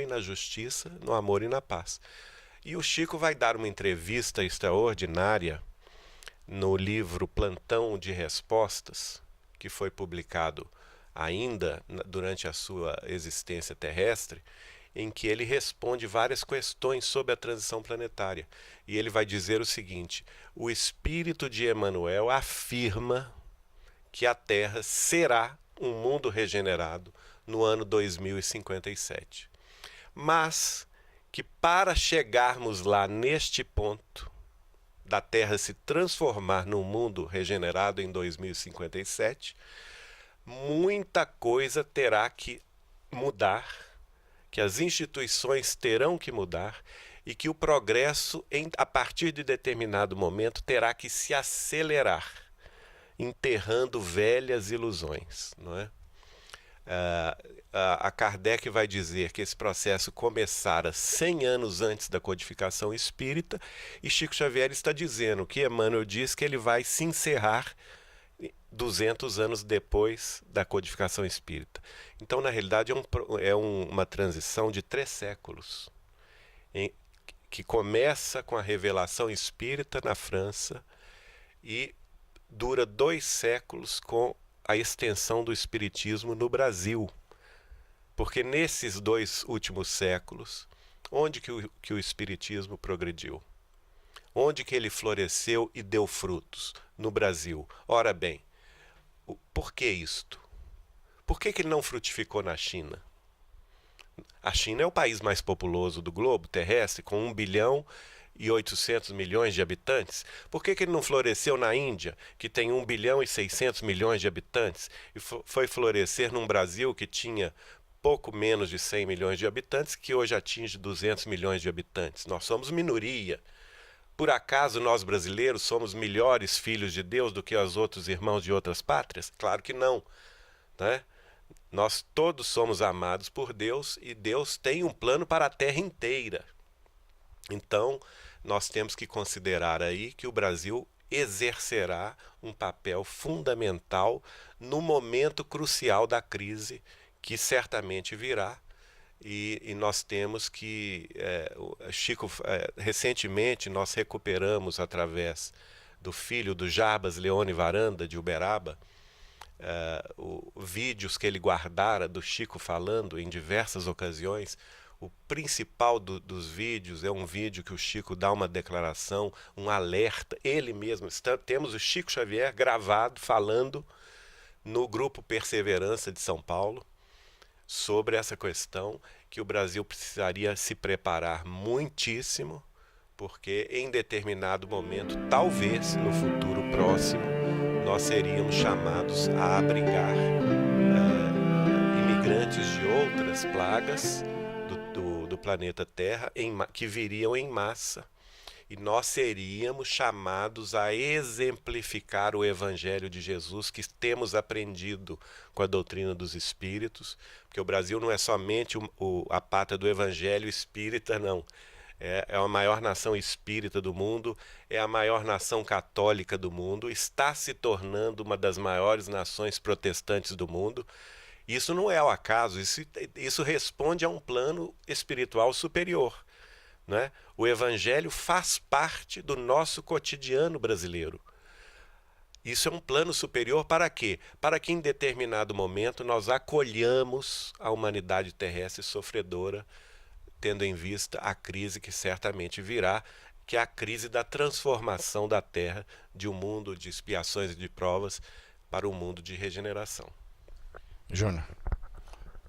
na justiça, no amor e na paz. E o Chico vai dar uma entrevista extraordinária no livro Plantão de Respostas, que foi publicado ainda durante a sua existência terrestre, em que ele responde várias questões sobre a transição planetária. E ele vai dizer o seguinte: o espírito de Emmanuel afirma que a Terra será um mundo regenerado no ano 2057. Mas que para chegarmos lá neste ponto, da Terra se transformar num mundo regenerado em 2057, muita coisa terá que mudar, que as instituições terão que mudar e que o progresso, a partir de determinado momento, terá que se acelerar, enterrando velhas ilusões, não é? A Kardec vai dizer que esse processo começara 100 anos antes da codificação espírita, e Chico Xavier está dizendo que Emmanuel diz que ele vai se encerrar 200 anos depois da codificação espírita. Então, na realidade, uma transição de 3 séculos, que começa com a revelação espírita na França e dura 2 séculos com a extensão do espiritismo no Brasil. Porque nesses 2 últimos séculos, onde que o espiritismo progrediu? Onde que ele floresceu e deu frutos? No Brasil. Ora bem, por que isto? Por que ele não frutificou na China? A China é o país mais populoso do globo terrestre, com 1,5 800 milhões de habitantes? Por que ele não floresceu na Índia, que tem 1 bilhão e 600 milhões de habitantes, e foi florescer num Brasil que tinha pouco menos de 100 milhões de habitantes, que hoje atinge 200 milhões de habitantes? Nós somos minoria. Por acaso nós brasileiros somos melhores filhos de Deus do que os outros irmãos de outras pátrias? Claro que não, né? Nós todos somos amados por Deus e Deus tem um plano para a terra inteira. Então, nós temos que considerar aí que o Brasil exercerá um papel fundamental no momento crucial da crise que certamente virá. E nós temos que, Chico, recentemente nós recuperamos através do filho do Jarbas Leone Varanda, de Uberaba, vídeos que ele guardara do Chico falando em diversas ocasiões. O principal dos vídeos é um vídeo que o Chico dá uma declaração, um alerta, ele mesmo. Temos o Chico Xavier gravado falando no grupo Perseverança de São Paulo sobre essa questão, que o Brasil precisaria se preparar muitíssimo, porque em determinado momento, talvez no futuro próximo, nós seríamos chamados a abrigar imigrantes de outras plagas do planeta Terra que viriam em massa, e nós seríamos chamados a exemplificar o Evangelho de Jesus que temos aprendido com a doutrina dos Espíritos, porque o Brasil não é somente a pátria do Evangelho espírita, não. É a maior nação espírita do mundo, é a maior nação católica do mundo, está se tornando uma das maiores nações protestantes do mundo. Isso não é ao acaso, isso responde a um plano espiritual superior, né? O Evangelho faz parte do nosso cotidiano brasileiro. Isso é um plano superior para quê? Para que em determinado momento nós acolhamos a humanidade terrestre sofredora, tendo em vista a crise que certamente virá, que é a crise da transformação da Terra de um mundo de expiações e de provas para um mundo de regeneração. Júnior.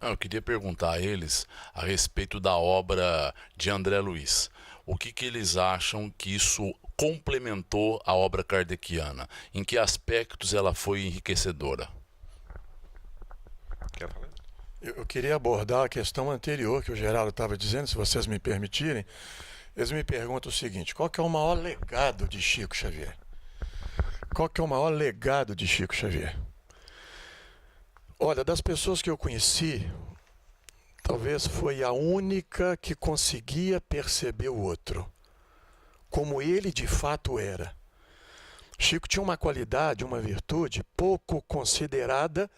Eu queria perguntar a eles a respeito da obra de André Luiz. O que eles acham que isso complementou a obra kardeciana? Em que aspectos ela foi enriquecedora? Quer falar? Eu queria abordar a questão anterior que o Geraldo estava dizendo, se vocês me permitirem. Eles me perguntam o seguinte: qual que é o maior legado de Chico Xavier? Qual que é o maior legado de Chico Xavier? Olha, das pessoas que eu conheci, talvez foi a única que conseguia perceber o outro, como ele de fato era. Chico tinha uma qualidade, uma virtude pouco considerada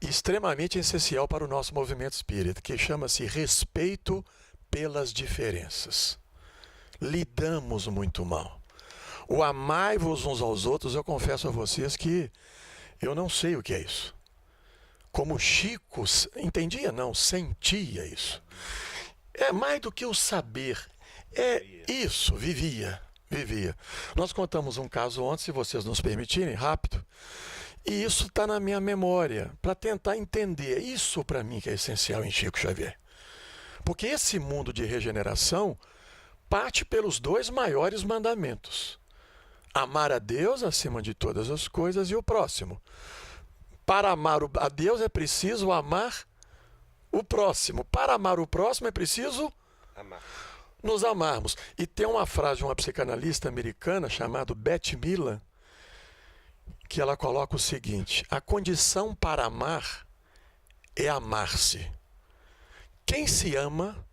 e extremamente essencial para o nosso movimento espírita, que chama-se respeito pelas diferenças. Lidamos muito mal. O amai-vos uns aos outros, eu confesso a vocês que eu não sei o que é isso. Como Chico entendia, não, sentia isso. É mais do que o saber, é isso, vivia. Nós contamos um caso ontem, se vocês nos permitirem, rápido, e isso está na minha memória, para tentar entender. Isso para mim que é essencial em Chico Xavier. Porque esse mundo de regeneração parte pelos 2 maiores mandamentos: amar a Deus acima de todas as coisas e o próximo. Para amar a Deus é preciso amar o próximo. Para amar o próximo é preciso nos amarmos. E tem uma frase de uma psicanalista americana chamada Beth Miller, que ela coloca o seguinte: a condição para amar é amar-se. Quem se ama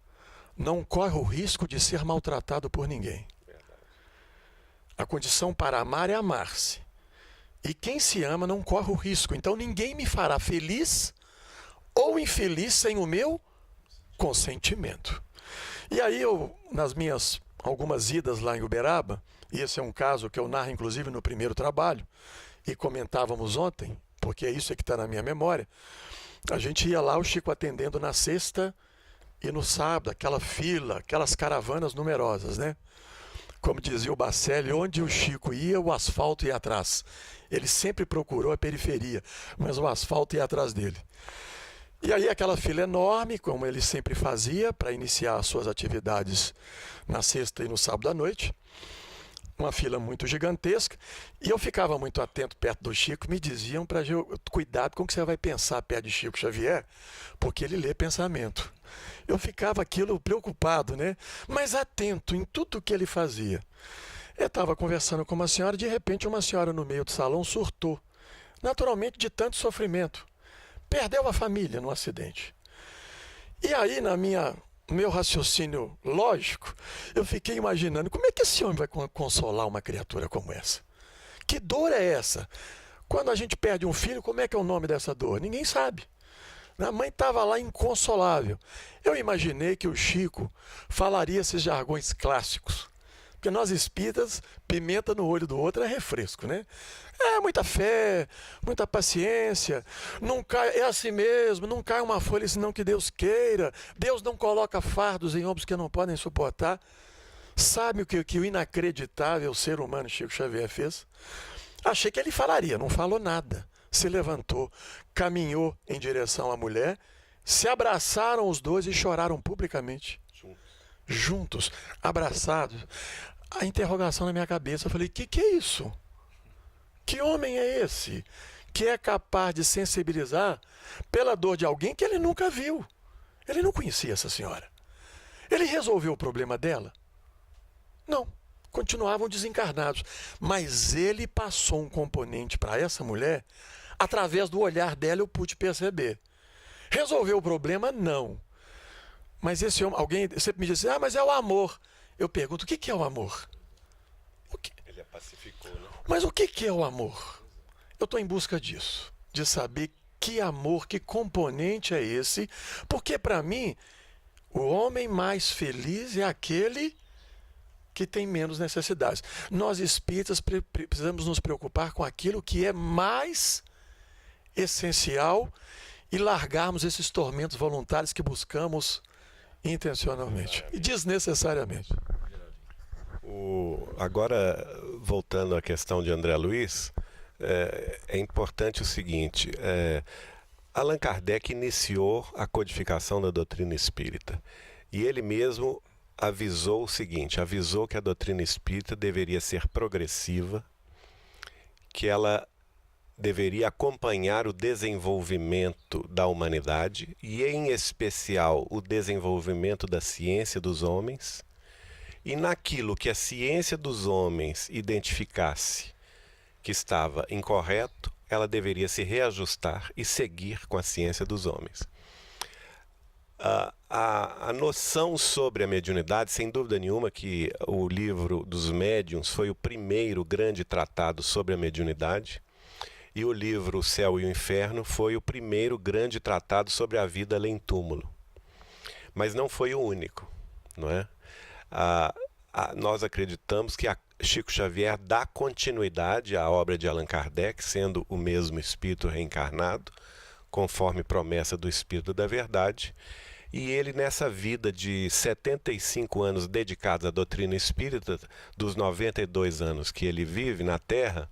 não corre o risco de ser maltratado por ninguém. A condição para amar é amar-se. E quem se ama não corre o risco. Então ninguém me fará feliz ou infeliz sem o meu consentimento. E aí eu, nas minhas algumas idas lá em Uberaba, e esse é um caso que eu narro inclusive no primeiro trabalho, e comentávamos ontem, porque isso é que está na minha memória, a gente ia lá, o Chico atendendo na sexta e no sábado, aquela fila, aquelas caravanas numerosas, né? Como dizia o Bacelli, onde o Chico ia, o asfalto ia atrás. Ele sempre procurou a periferia, mas o asfalto ia atrás dele. E aí aquela fila enorme, como ele sempre fazia, para iniciar as suas atividades na sexta e no sábado à noite. Uma fila muito gigantesca. E eu ficava muito atento perto do Chico, me diziam para cuidado com o que você vai pensar perto de Chico Xavier, porque ele lê pensamento. Eu ficava aquilo preocupado, né? Mas atento em tudo que ele fazia. Eu estava conversando com uma senhora, de repente uma senhora no meio do salão surtou. Naturalmente de tanto sofrimento. Perdeu a família num acidente. E aí, no meu raciocínio lógico, eu fiquei imaginando como é que esse homem vai consolar uma criatura como essa? Que dor é essa? Quando a gente perde um filho, como é que é o nome dessa dor? Ninguém sabe. A mãe estava lá inconsolável. Eu imaginei que o Chico falaria esses jargões clássicos. Porque nós espíritas, pimenta no olho do outro é refresco, né? É muita fé, muita paciência, não cai, é assim mesmo, não cai uma folha senão que Deus queira, Deus não coloca fardos em ombros que não podem suportar. Sabe o que o inacreditável ser humano Chico Xavier fez? Achei que ele falaria, não falou nada. Se levantou, caminhou em direção à mulher, se abraçaram os dois e choraram publicamente. Juntos, abraçados. A interrogação na minha cabeça, eu falei, que é isso? Que homem é esse que é capaz de sensibilizar pela dor de alguém que ele nunca viu? Ele não conhecia essa senhora. Ele resolveu o problema dela? Não, continuavam desencarnados. Mas ele passou um componente para essa mulher, através do olhar dela eu pude perceber. Resolveu o problema? Não. Mas esse homem, alguém sempre me diz, mas é o amor. Eu pergunto, o que é o amor? Ele a pacificou, né? Mas o que é o amor? Eu estou em busca disso, de saber que amor, que componente é esse, porque para mim, o homem mais feliz é aquele que tem menos necessidades. Nós espíritas precisamos nos preocupar com aquilo que é mais essencial e largarmos esses tormentos voluntários que buscamos intencionalmente e desnecessariamente. Agora, voltando à questão de André Luiz, é importante o seguinte, Allan Kardec iniciou a codificação da doutrina espírita e ele mesmo avisou o seguinte, avisou que a doutrina espírita deveria ser progressiva, que ela deveria acompanhar o desenvolvimento da humanidade e, em especial, o desenvolvimento da ciência dos homens. E naquilo que a ciência dos homens identificasse que estava incorreto, ela deveria se reajustar e seguir com a ciência dos homens. A noção sobre a mediunidade, sem dúvida nenhuma que o livro dos médiuns foi o primeiro grande tratado sobre a mediunidade, e o livro O Céu e o Inferno foi o primeiro grande tratado sobre a vida além túmulo. Mas não foi o único, não é? Nós acreditamos que Chico Xavier dá continuidade à obra de Allan Kardec, sendo o mesmo espírito reencarnado, conforme promessa do Espírito da Verdade, e ele nessa vida de 75 anos dedicados à doutrina espírita, dos 92 anos que ele vive na Terra,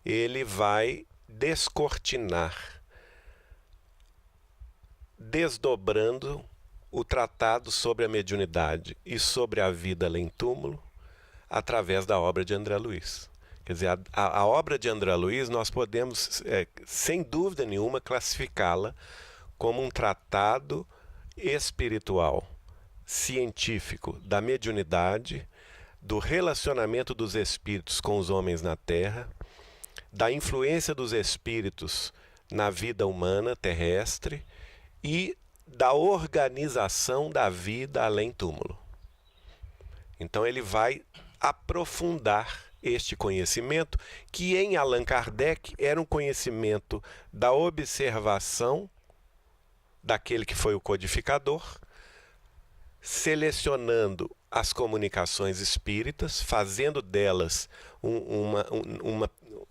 ele vai descortinar, desdobrando o tratado sobre a mediunidade e sobre a vida além túmulo através da obra de André Luiz. Quer dizer, a obra de André Luiz nós podemos, sem dúvida nenhuma, classificá-la como um tratado espiritual, científico, da mediunidade, do relacionamento dos espíritos com os homens na Terra, da influência dos espíritos na vida humana terrestre e da organização da vida além túmulo. Então ele vai aprofundar este conhecimento que em Allan Kardec era um conhecimento da observação daquele que foi o codificador, selecionando as comunicações espíritas, fazendo delas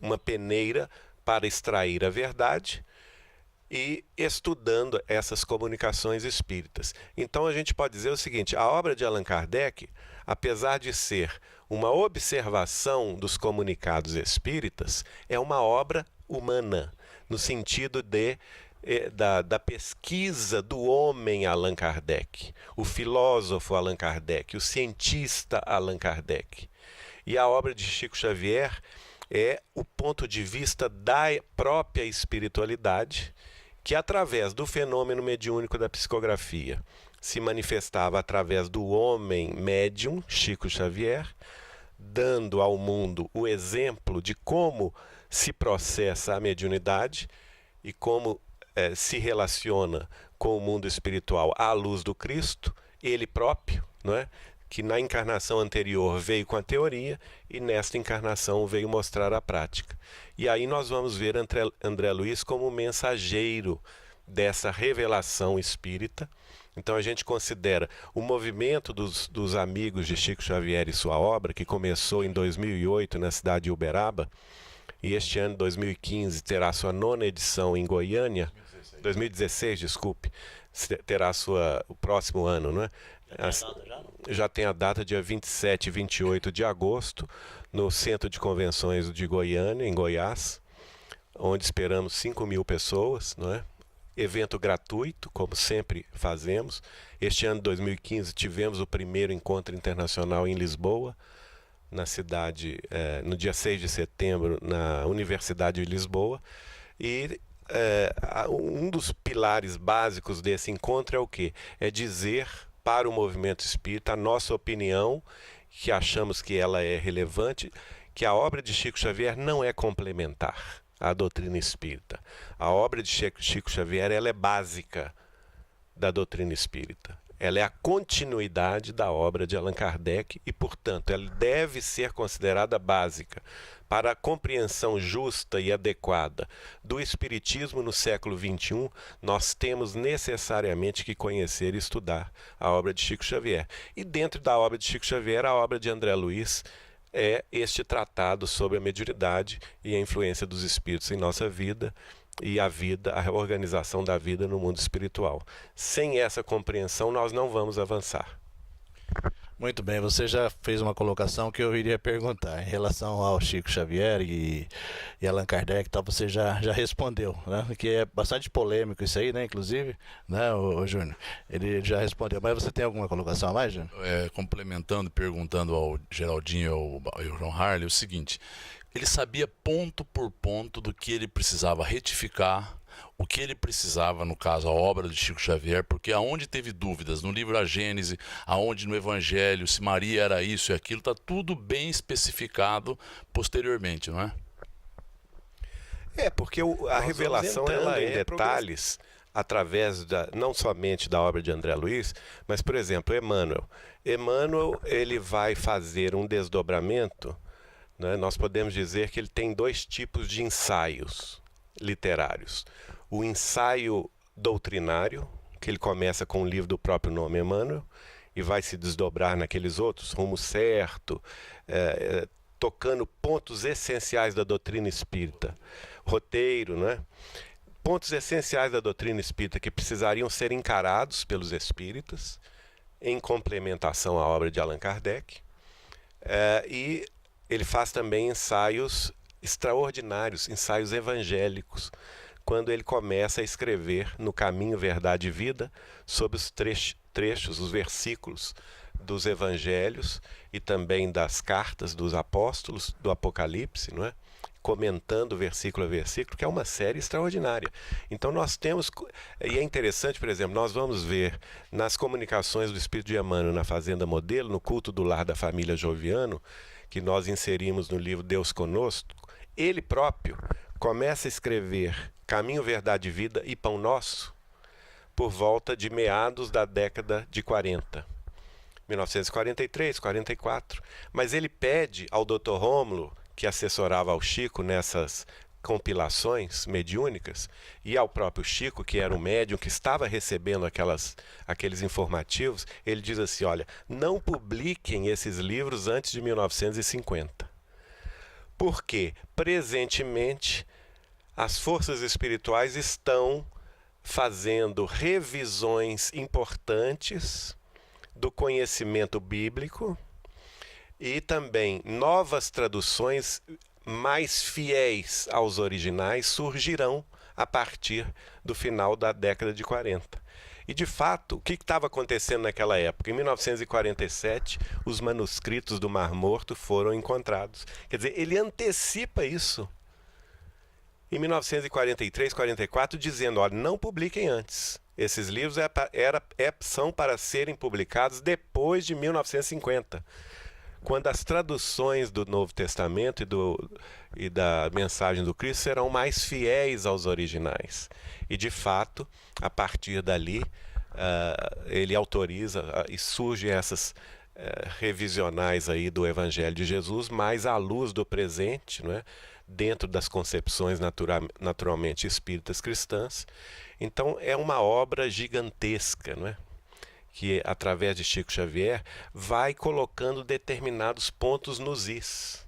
uma peneira para extrair a verdade e estudando essas comunicações espíritas. Então a gente pode dizer o seguinte, a obra de Allan Kardec, apesar de ser uma observação dos comunicados espíritas, é uma obra humana, no sentido de da pesquisa do homem Allan Kardec, o filósofo Allan Kardec, o cientista Allan Kardec. E a obra de Chico Xavier é o ponto de vista da própria espiritualidade, que através do fenômeno mediúnico da psicografia se manifestava através do homem médium, Chico Xavier, dando ao mundo o exemplo de como se processa a mediunidade e como se relaciona com o mundo espiritual à luz do Cristo, ele próprio, não é? Que na encarnação anterior veio com a teoria e nesta encarnação veio mostrar a prática. E aí nós vamos ver André Luiz como mensageiro dessa revelação espírita. Então a gente considera o movimento dos amigos de Chico Xavier e sua obra, que começou em 2008 na cidade de Uberaba, e este ano, 2015, terá sua 9ª edição em Goiânia, 2016, desculpe, terá o próximo ano, não é? Já tem a data, dia 27 e 28 de agosto, no Centro de Convenções de Goiânia, em Goiás, onde esperamos 5.000 pessoas, não é? Evento gratuito, como sempre fazemos. Este ano, 2015, tivemos o primeiro encontro internacional em Lisboa, na cidade, no dia 6 de setembro, na Universidade de Lisboa. E um dos pilares básicos desse encontro é o quê? É dizer para o movimento espírita a nossa opinião, que achamos que ela é relevante, que a obra de Chico Xavier não é complementar à doutrina espírita. A obra de Chico Xavier, ela é básica da doutrina espírita. Ela é a continuidade da obra de Allan Kardec e, portanto, ela deve ser considerada básica para a compreensão justa e adequada do Espiritismo no século XXI. Nós temos necessariamente que conhecer e estudar a obra de Chico Xavier. E dentro da obra de Chico Xavier, a obra de André Luiz é este tratado sobre a mediunidade e a influência dos espíritos em nossa vida e a organização da vida no mundo espiritual. Sem essa compreensão, nós não vamos avançar. Muito bem, você já fez uma colocação que eu iria perguntar em relação ao Chico Xavier e Allan Kardec, tal, você já respondeu, né? Que é bastante polêmico isso aí, né? Inclusive, né, o Júnior? Ele já respondeu, mas você tem alguma colocação a mais, Júnior? Complementando, perguntando ao Geraldinho e ao João Harley o seguinte: ele sabia ponto por ponto do que ele precisava retificar, o que ele precisava, no caso, a obra de Chico Xavier, porque aonde teve dúvidas, no livro A Gênese, aonde no Evangelho, se Maria era isso e aquilo, está tudo bem especificado posteriormente, não é? Porque a revelação ela é em detalhes, através não somente da obra de André Luiz, mas, por exemplo, Emmanuel. Emmanuel, ele vai fazer um desdobramento, né? Nós podemos dizer que ele tem 2 tipos de ensaios literários. O ensaio doutrinário, que ele começa com o livro do próprio nome Emmanuel, e vai se desdobrar naqueles outros, Rumo Certo, tocando pontos essenciais da doutrina espírita, roteiro, né? Pontos essenciais da doutrina espírita que precisariam ser encarados pelos espíritas, em complementação à obra de Allan Kardec. E ele faz também ensaios extraordinários, ensaios evangélicos, quando ele começa a escrever no Caminho, Verdade e Vida, sobre os trechos, os versículos dos evangelhos e também das cartas dos apóstolos do Apocalipse, não é? Comentando versículo a versículo, que é uma série extraordinária. Então nós temos, e é interessante, por exemplo, nós vamos ver nas comunicações do Espírito de Emmanuel na Fazenda Modelo, no culto do lar da família Joviano, que nós inserimos no livro Deus Conosco, ele próprio começa a escrever Caminho, Verdade e Vida e Pão Nosso por volta de meados da década de 40, 1943, 44. Mas ele pede ao Dr. Rômulo, que assessorava ao Chico nessas compilações mediúnicas, e ao próprio Chico, que era o médium que estava recebendo aqueles informativos, ele diz assim: olha, não publiquem esses livros antes de 1950. Porque, presentemente, as forças espirituais estão fazendo revisões importantes do conhecimento bíblico e também novas traduções mais fiéis aos originais surgirão a partir do final da década de 40. E, de fato, o que estava acontecendo naquela época? Em 1947, os manuscritos do Mar Morto foram encontrados. Quer dizer, ele antecipa isso. Em 1943, 44, dizendo, olha, não publiquem antes. Esses livros são para serem publicados depois de 1950, quando as traduções do Novo Testamento e da mensagem do Cristo serão mais fiéis aos originais. E, de fato, a partir dali, ele autoriza e surgem essas revisionais aí do Evangelho de Jesus, mais à luz do presente, não é? Dentro das concepções naturalmente espíritas cristãs. Então, é uma obra gigantesca, não é? Que, através de Chico Xavier, vai colocando determinados pontos nos is,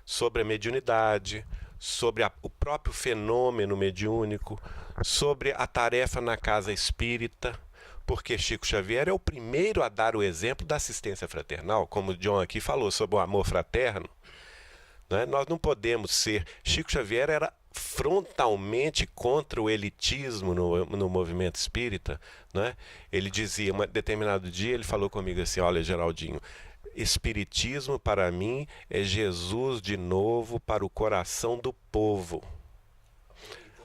sobre a mediunidade, sobre o próprio fenômeno mediúnico, sobre a tarefa na casa espírita, porque Chico Xavier é o primeiro a dar o exemplo da assistência fraternal, como o John aqui falou sobre o amor fraterno, né? Nós não podemos ser... Chico Xavier era frontalmente contra o elitismo no movimento espírita, né? Ele dizia, um determinado dia, ele falou comigo assim, olha, Geraldinho, espiritismo para mim é Jesus de novo para o coração do povo.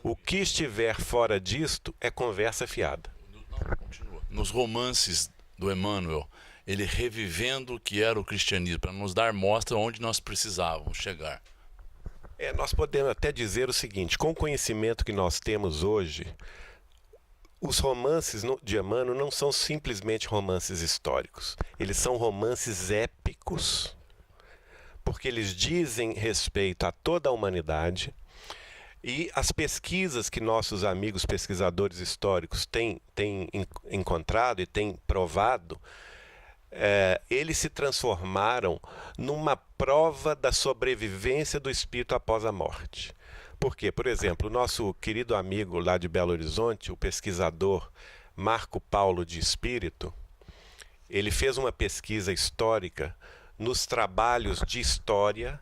O que estiver fora disto é conversa fiada. Nos romances do Emmanuel, ele revivendo o que era o cristianismo, para nos dar mostra onde nós precisávamos chegar. Nós podemos até dizer o seguinte, com o conhecimento que nós temos hoje, os romances de Emmanuel não são simplesmente romances históricos. Eles são romances épicos, porque eles dizem respeito a toda a humanidade, e as pesquisas que nossos amigos pesquisadores históricos têm encontrado e têm provado, eles se transformaram numa prova da sobrevivência do espírito após a morte. Por quê? Por exemplo, o nosso querido amigo lá de Belo Horizonte, o pesquisador Marco Paulo de Espírito, ele fez uma pesquisa histórica nos trabalhos de história,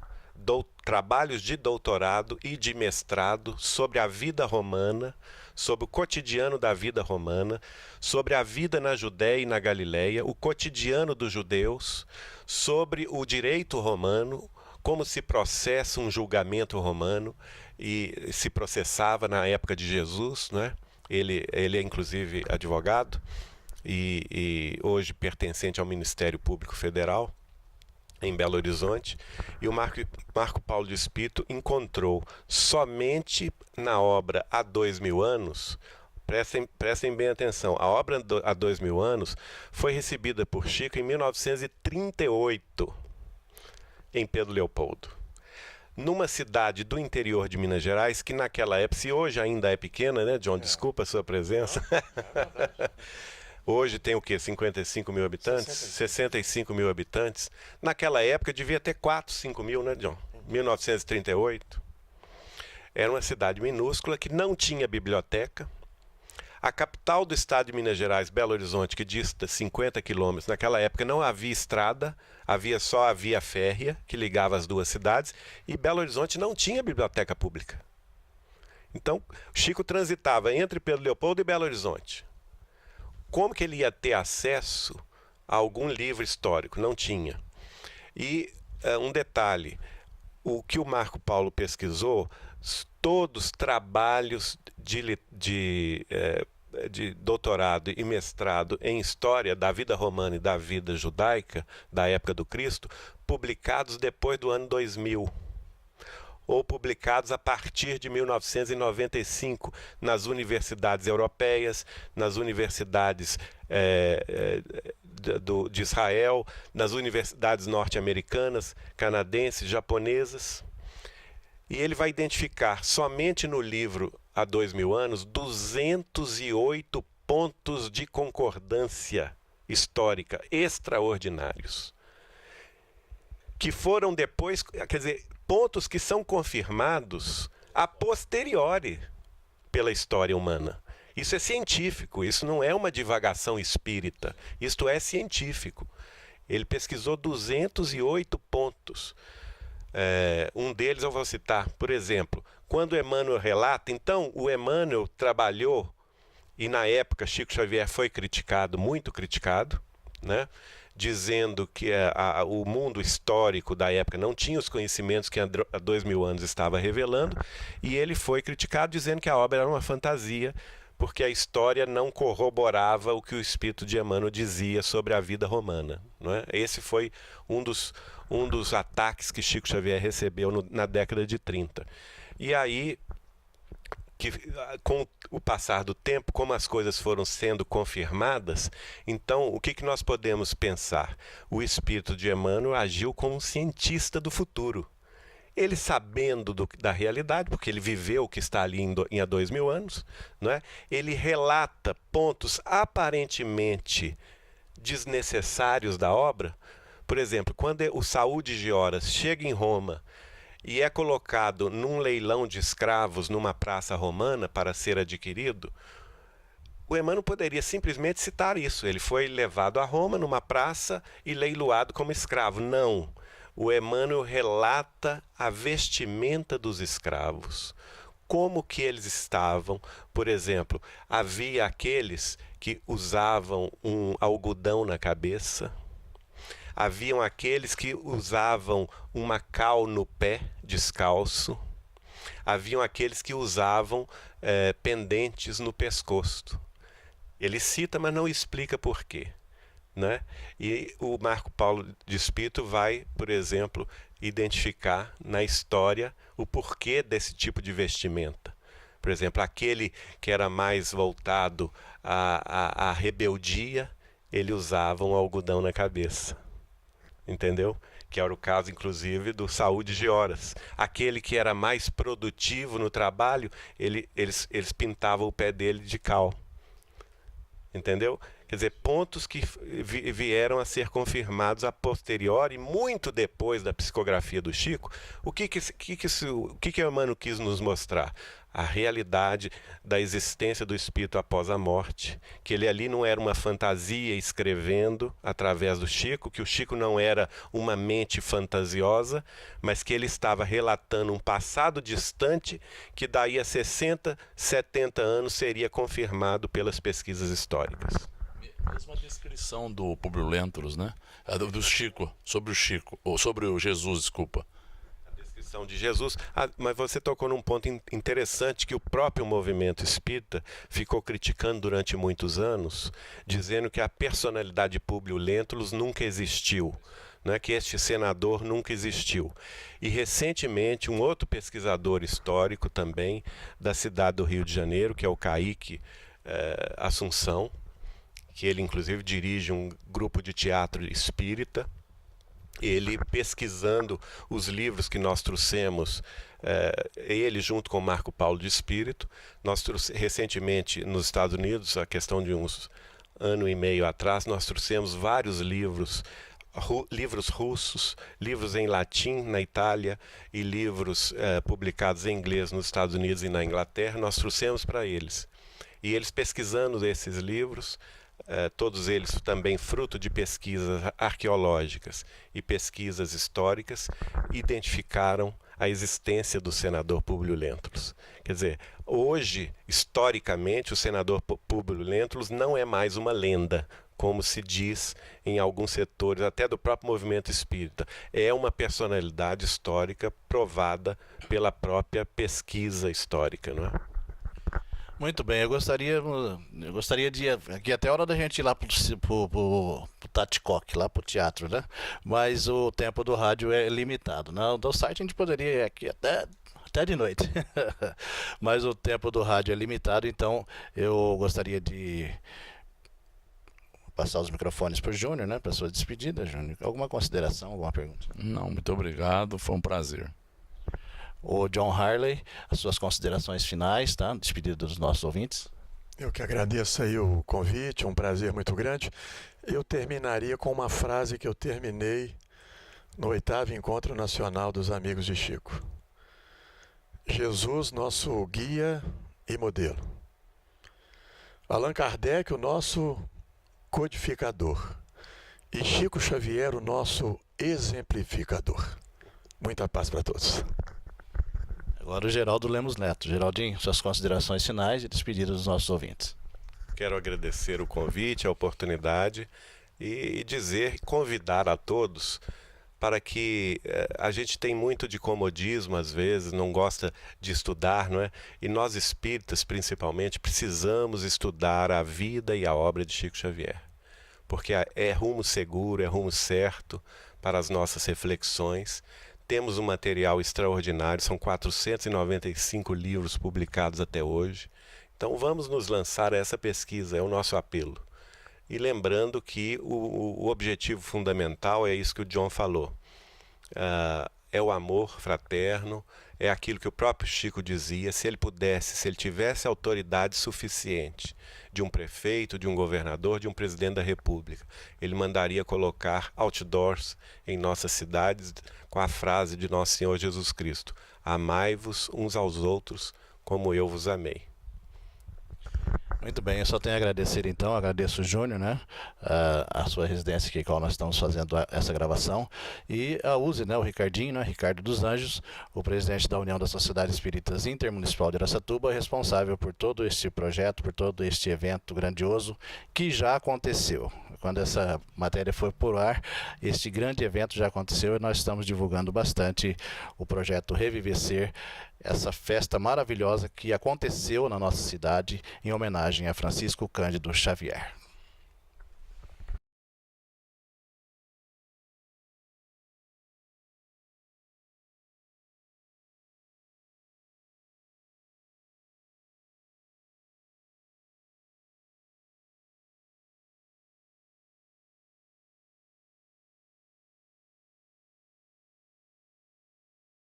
trabalhos de doutorado e de mestrado sobre a vida romana, sobre o cotidiano da vida romana, sobre a vida na Judéia e na Galileia, o cotidiano dos judeus, sobre o direito romano, como se processa um julgamento romano, e se processava na época de Jesus, né? Ele é inclusive advogado e hoje pertencente ao Ministério Público Federal em Belo Horizonte, e o Marco Paulo de Espírito encontrou somente na obra Há 2000 anos, prestem bem atenção, a obra Há 2000 anos foi recebida por Chico em 1938, em Pedro Leopoldo, numa cidade do interior de Minas Gerais, que naquela época, se hoje ainda é pequena, né, John? Desculpa a sua presença. Hoje tem o quê? 55 mil habitantes? 65 mil habitantes. Naquela época devia ter 4, 5 mil, né, John? 1938. Era uma cidade minúscula que não tinha biblioteca. A capital do estado de Minas Gerais, Belo Horizonte, que dista 50 quilômetros, naquela época não havia estrada, havia só a via férrea que ligava as duas cidades, e Belo Horizonte não tinha biblioteca pública. Então, Chico transitava entre Pedro Leopoldo e Belo Horizonte. Como que ele ia ter acesso a algum livro histórico? Não tinha. E um detalhe, o que o Marco Paulo pesquisou, todos trabalhos de doutorado e mestrado em história da vida romana e da vida judaica, da época do Cristo, publicados depois do ano 2000. Ou publicados a partir de 1995 nas universidades europeias, nas universidades de Israel, nas universidades norte-americanas, canadenses, japonesas. E ele vai identificar somente no livro Há 2000 anos 208 pontos de concordância histórica extraordinários, que foram depois, quer dizer, pontos que são confirmados a posteriori pela história humana. Isso é científico, isso não é uma divagação espírita, isto é científico. Ele pesquisou 208 pontos. Um deles eu vou citar, por exemplo, Quando Emmanuel relata, então, o Emmanuel trabalhou, e na época Chico Xavier foi criticado, muito criticado, né? Dizendo que o mundo histórico da época não tinha os conhecimentos que há 2000 anos estava revelando, e ele foi criticado dizendo que a obra era uma fantasia, porque a história não corroborava o que o espírito de Emmanuel dizia sobre a vida romana. Não é? Esse foi um dos ataques que Chico Xavier recebeu na década de 30. E aí, com o passar do tempo, como as coisas foram sendo confirmadas, então o que nós podemos pensar? O espírito de Emmanuel agiu como um cientista do futuro. Ele, sabendo da realidade, porque ele viveu o que está ali há 2000 anos, não é? Ele relata pontos aparentemente desnecessários da obra. Por exemplo, quando o Saúde de Horas chega em Roma e é colocado num leilão de escravos numa praça romana para ser adquirido, o Emmanuel poderia simplesmente citar isso. Ele foi levado a Roma numa praça e leiloado como escravo. Não. O Emmanuel relata a vestimenta dos escravos, como que eles estavam. Por exemplo, havia aqueles que usavam um algodão na cabeça, haviam aqueles que usavam uma cal no pé, descalço, haviam aqueles que usavam pendentes no pescoço. Ele cita, mas não explica por quê. Né? E o Marco Paulo de Espírito vai, por exemplo, identificar na história o porquê desse tipo de vestimenta. Por exemplo, aquele que era mais voltado à rebeldia, ele usava um algodão na cabeça. Entendeu? Que era o caso, inclusive, do Saúde de Horas. Aquele que era mais produtivo no trabalho, eles pintavam o pé dele de cal. Entendeu? Quer dizer, pontos que vieram a ser confirmados a posteriori, muito depois da psicografia do Chico. O que o Emmanuel quis nos mostrar? A realidade da existência do espírito após a morte, que ele ali não era uma fantasia escrevendo através do Chico, que o Chico não era uma mente fantasiosa, mas que ele estava relatando um passado distante que daí a 60, 70 anos seria confirmado pelas pesquisas históricas. Mesma descrição do Públio Lentulus, né? Do Chico, sobre o Chico, ou sobre o Jesus, desculpa. De Jesus, mas você tocou num ponto interessante que o próprio movimento espírita ficou criticando durante muitos anos, dizendo que a personalidade de Públio Lentulus nunca existiu, né? Que este senador nunca existiu. E recentemente um outro pesquisador histórico também da cidade do Rio de Janeiro, que é o Kaique Assunção, que ele inclusive dirige um grupo de teatro espírita. Ele, pesquisando os livros que nós trouxemos, ele junto com Marco Paulo de Espírito, nós recentemente nos Estados Unidos, a questão de uns ano e meio atrás, nós trouxemos vários livros russos, livros em latim na Itália e livros publicados em inglês nos Estados Unidos e na Inglaterra, nós trouxemos para eles. E eles, pesquisando esses livros, todos eles também fruto de pesquisas arqueológicas e pesquisas históricas, identificaram a existência do senador Públio Lentulus. Quer dizer, hoje, historicamente, o senador Públio Lentulus não é mais uma lenda, como se diz em alguns setores, até do próprio movimento espírita. É uma personalidade histórica provada pela própria pesquisa histórica, não é? Muito bem, eu gostaria de ir aqui até a hora da gente ir lá pro Taticoque, lá pro teatro, né? Mas o tempo do rádio é limitado. Do site a gente poderia ir aqui até de noite. Mas o tempo do rádio é limitado, então eu gostaria de passar os microfones para o Júnior, né? Para sua despedida, Júnior. Alguma consideração, alguma pergunta? Não, muito obrigado, foi um prazer. O John Harley, as suas considerações finais, tá? Despedida dos nossos ouvintes. Eu que agradeço aí o convite, um prazer muito grande. Eu terminaria com uma frase que eu terminei no 8º Encontro Nacional dos Amigos de Chico. Jesus, nosso guia e modelo. Allan Kardec, o nosso codificador. E Chico Xavier, o nosso exemplificador. Muita paz para todos. Agora o Geraldo Lemos Neto. Geraldinho, suas considerações finais e despedidas dos nossos ouvintes. Quero agradecer o convite, a oportunidade e convidar a todos para que a gente tem muito de comodismo às vezes, não gosta de estudar, não é? E nós espíritas, principalmente, precisamos estudar a vida e a obra de Chico Xavier, porque é rumo seguro, é rumo certo para as nossas reflexões. Temos um material extraordinário, são 495 livros publicados até hoje. Então vamos nos lançar a essa pesquisa, é o nosso apelo. E lembrando que o objetivo fundamental é isso que o John falou. É o amor fraterno, é aquilo que o próprio Chico dizia, se ele pudesse, se ele tivesse autoridade suficiente de um prefeito, de um governador, de um presidente da República, ele mandaria colocar outdoors em nossas cidades com a frase de Nosso Senhor Jesus Cristo: amai-vos uns aos outros como eu vos amei. Muito bem, eu só tenho a agradecer então, agradeço o Júnior, né, a sua residência aqui, qual nós estamos fazendo essa gravação, e a USE, né, o Ricardinho, né, Ricardo dos Anjos, o presidente da União das Sociedades Espíritas Intermunicipal de Araçatuba, responsável por todo este projeto, por todo este evento grandioso que já aconteceu. Quando essa matéria foi por ar, este grande evento já aconteceu e nós estamos divulgando bastante o projeto Revivecer, essa festa maravilhosa que aconteceu na nossa cidade em homenagem a Francisco Cândido Xavier.